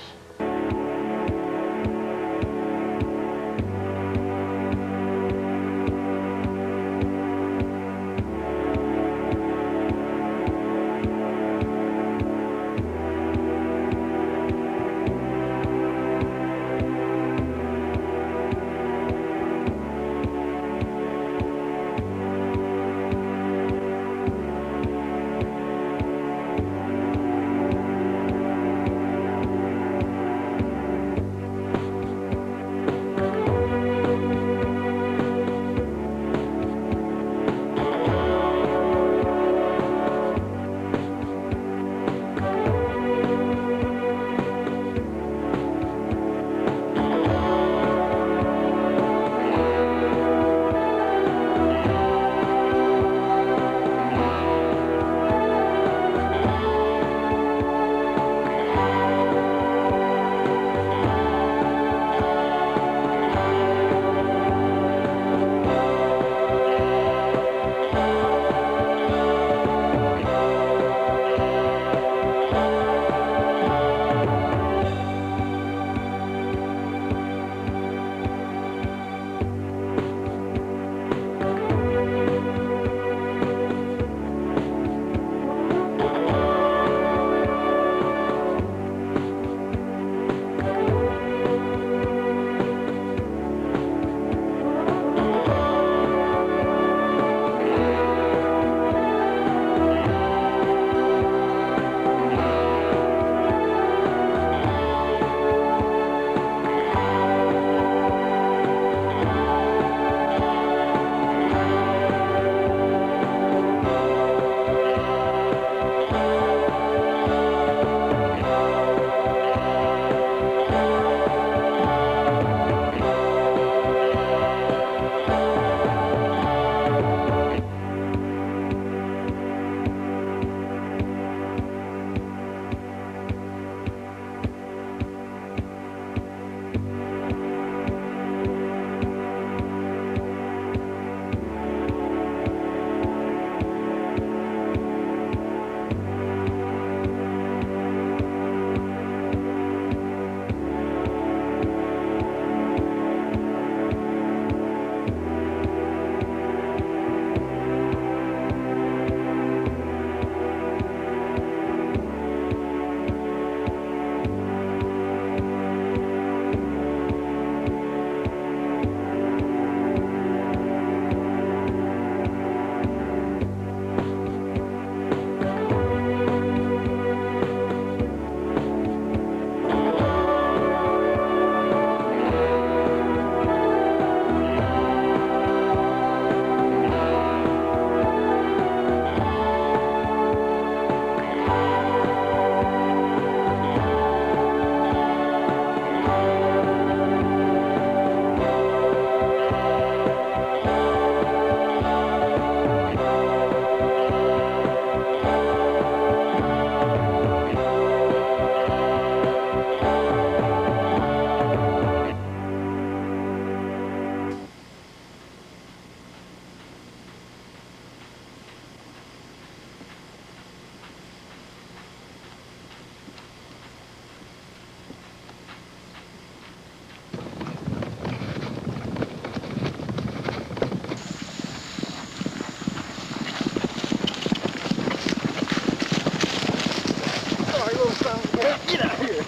Get out of here.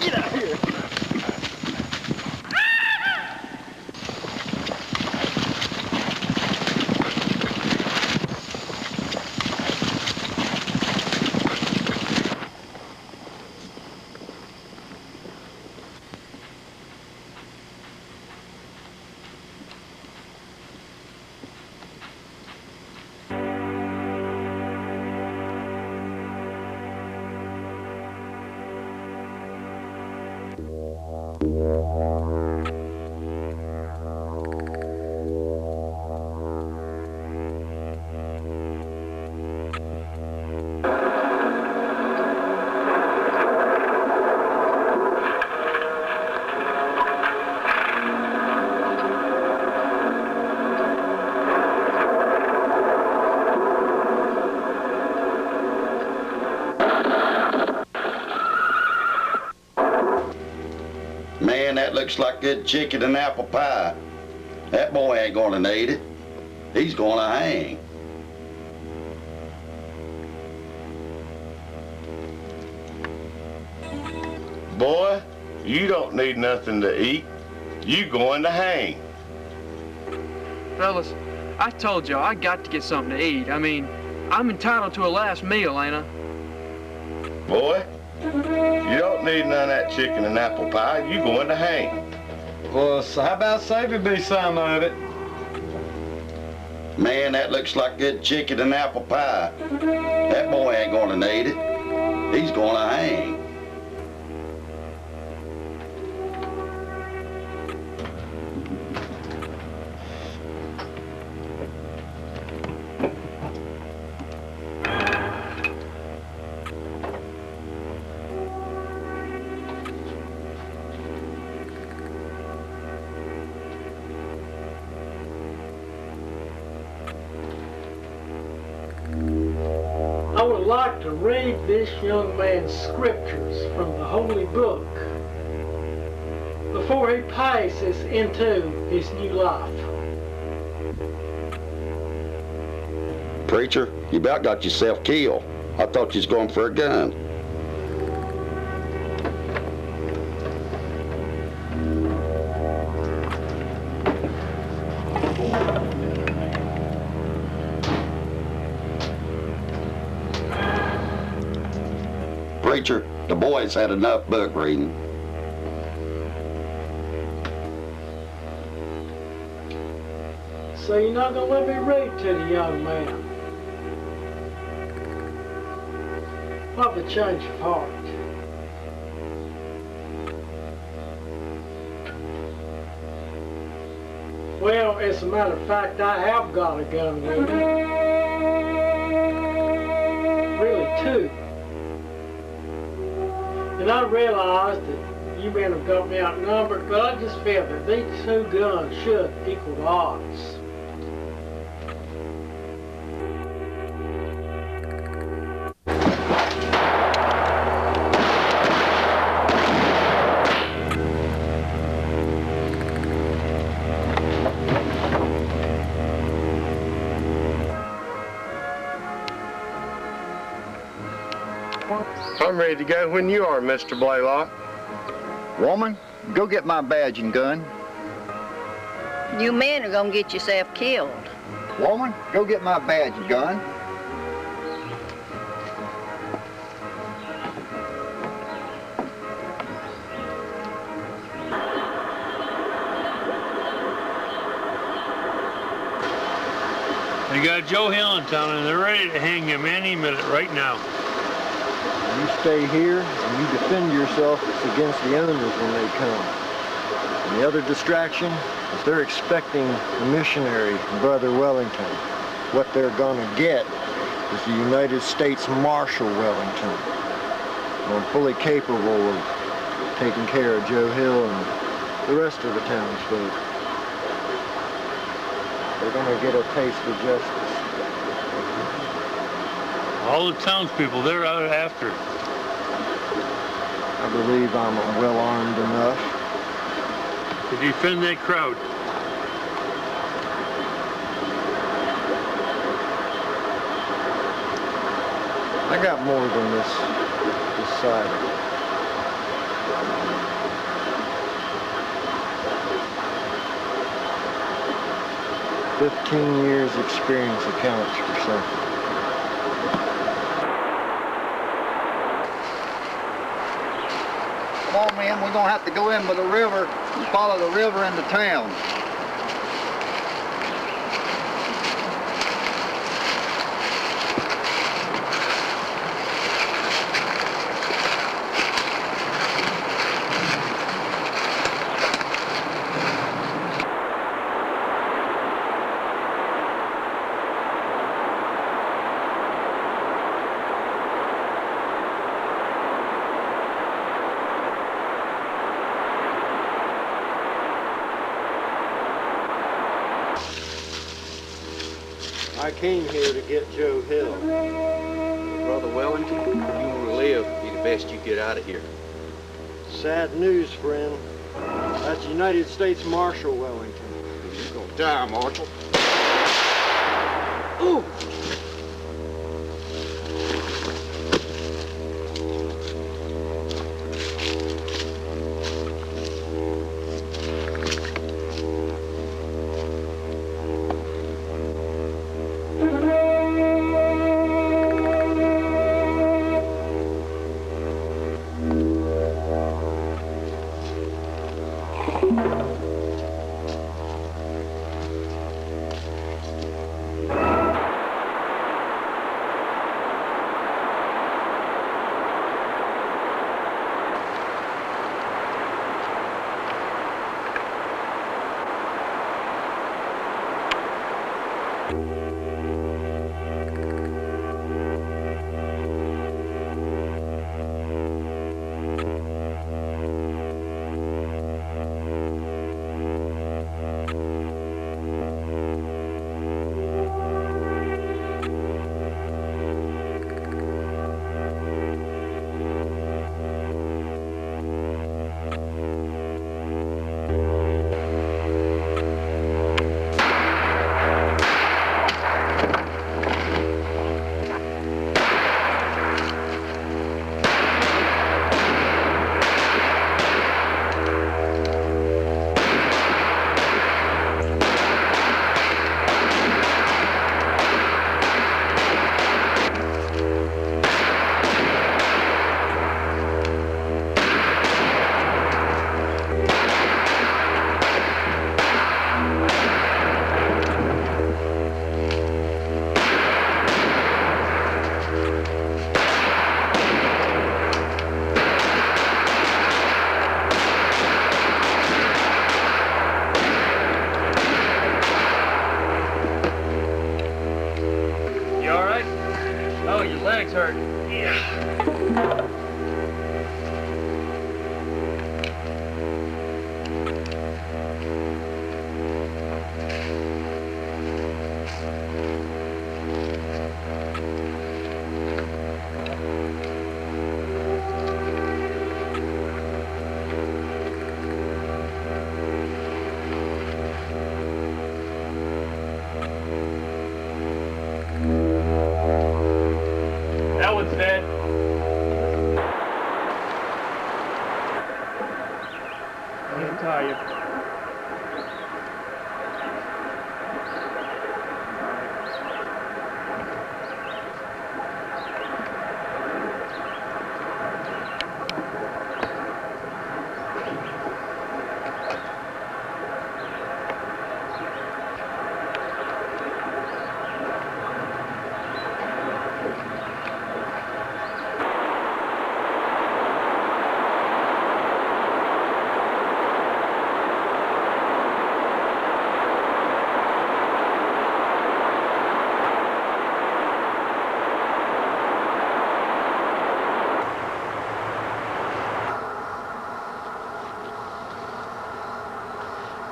Get out of here. Man, that looks like good chicken and apple pie. That boy ain't gonna need it. He's gonna hang. Boy, you don't need nothing to eat. You going to hang. Fellas, I told y'all I got to get something to eat. I mean, I'm entitled to a last meal, ain't I? Boy, you don't need none of that chicken and apple pie. You going to hang. Well, so how about saving me some of it? Man, that looks like good chicken and apple pie. That boy ain't gonna need it. He's gonna hang. I would like to read this young man's scriptures from the Holy Book before he passes into his new life. Preacher, you about got yourself killed. I thought you was going for a gun. Preacher, the boys had enough book reading. So you're not going to let me read to the young man? What a change of heart. Well, as a matter of fact, I have got a gun with me. Really, two. And I realized that you men have got me outnumbered, but I just felt that these two guns should equal odds. I'm ready to go when you are, Mr. Blaylock. Woman, go get my badge and gun. You men are gonna get yourself killed. Woman, go get my badge and gun. They got Joe Hill in town, and they're ready to hang him any minute right now. You stay here and you defend yourself against the owners when they come. And the other distraction is they're expecting the missionary, Brother Wellington. What they're gonna get is the United States Marshal Wellington. I'm fully capable of taking care of Joe Hill and the rest of the townsfolk. They're gonna get a taste of justice. All the townspeople, they're out after. I believe I'm well armed enough. To defend that crowd. I got more than this side of it. "15 years experience accounts for something." Come on, man, we're gonna have to go in by the river and follow the river into town. I came here to get Joe Hill. Brother Wellington, if you want to live, it'd be the best you get out of here. Sad news, friend. That's United States Marshal Wellington. You're gonna die, Marshal. Ooh!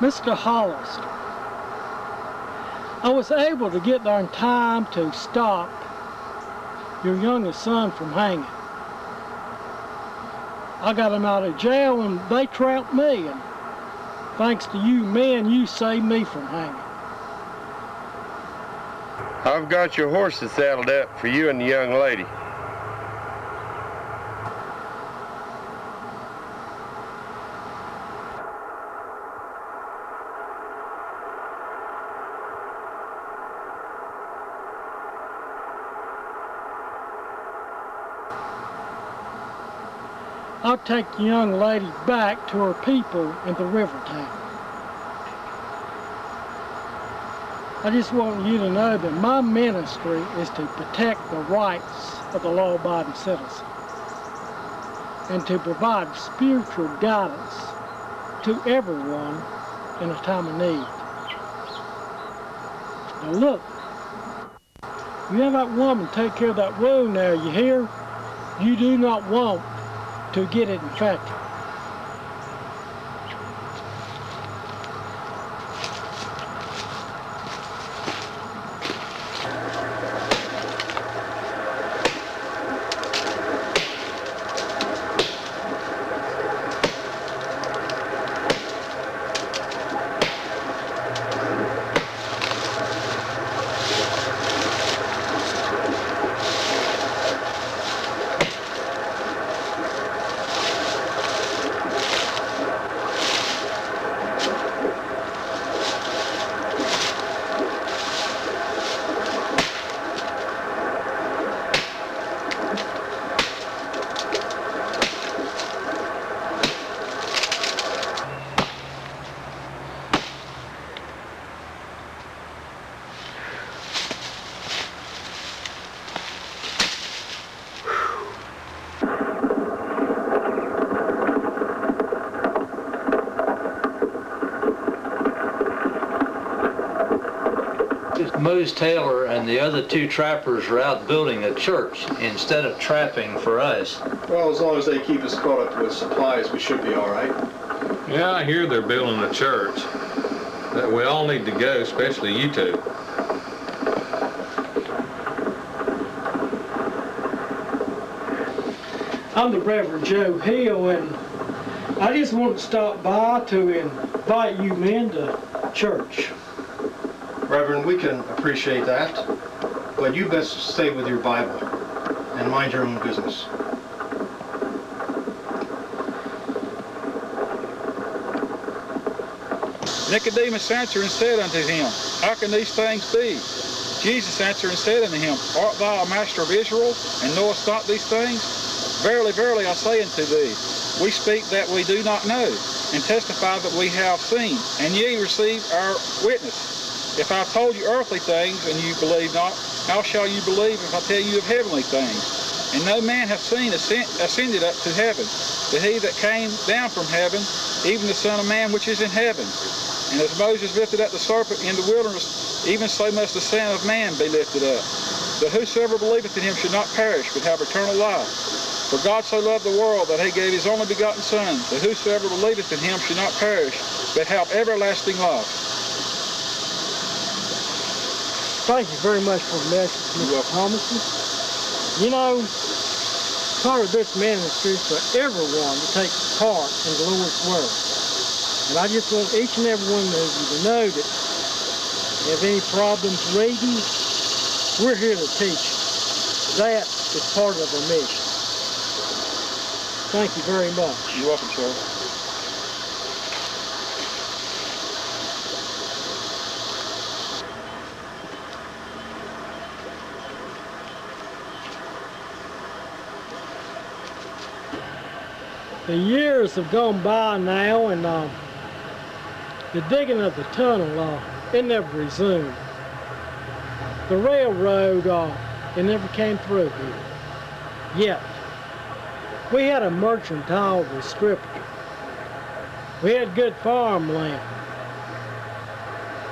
Mr. Hollister, I was able to get there in time to stop your youngest son from hanging. I got him out of jail and they trapped me, and thanks to you men, you saved me from hanging. I've got your horses saddled up for you and the young lady. I'll take the young lady back to her people in the river town. I just want you to know that my ministry is to protect the rights of the law-abiding citizen and to provide spiritual guidance to everyone in a time of need. Now look, you have that woman take care of that wound there, you hear? You do not want to get it infected. Moose Taylor and the other two trappers are out building a church instead of trapping for us. Well, as long as they keep us caught up with supplies, we should be all right. Yeah, I hear they're building a church. That we all need to go, especially you two. I'm the Reverend Joe Hill, and I just want to stop by to invite you men to church. Reverend, we can appreciate that, but you best stay with your Bible and mind your own business. Nicodemus answered and said unto him, How can these things be? Jesus answered and said unto him, Art thou a master of Israel, and knowest not these things? Verily, verily, I say unto thee, we speak that we do not know, and testify that we have seen, and ye receive our witness. If I told you earthly things, and you believe not, how shall you believe if I tell you of heavenly things? And no man hath seen ascended up to heaven, but he that came down from heaven, even the Son of Man which is in heaven. And as Moses lifted up the serpent in the wilderness, even so must the Son of Man be lifted up. That whosoever believeth in him should not perish, but have eternal life. For God so loved the world that he gave his only begotten Son, that whosoever believeth in him should not perish, but have everlasting life. Thank you very much for the message, Mr. Thomason. You know, part of this ministry is for everyone to take part in the Lord's Word. And I just want each and every one of you to know that if you have any problems reading, we're here to teach you. That is part of our mission. Thank you very much. You're welcome, sir. The years have gone by now, and the digging of the tunnel, it never resumed. The railroad, it never came through here. Yet, we had a mercantile distributor. We had good farmland,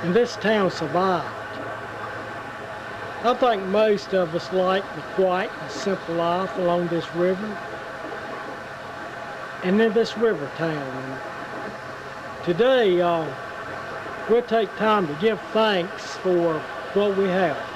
and this town survived. I think most of us like the quiet and simple life along this river. And in this river town. And today, we'll take time to give thanks for what we have.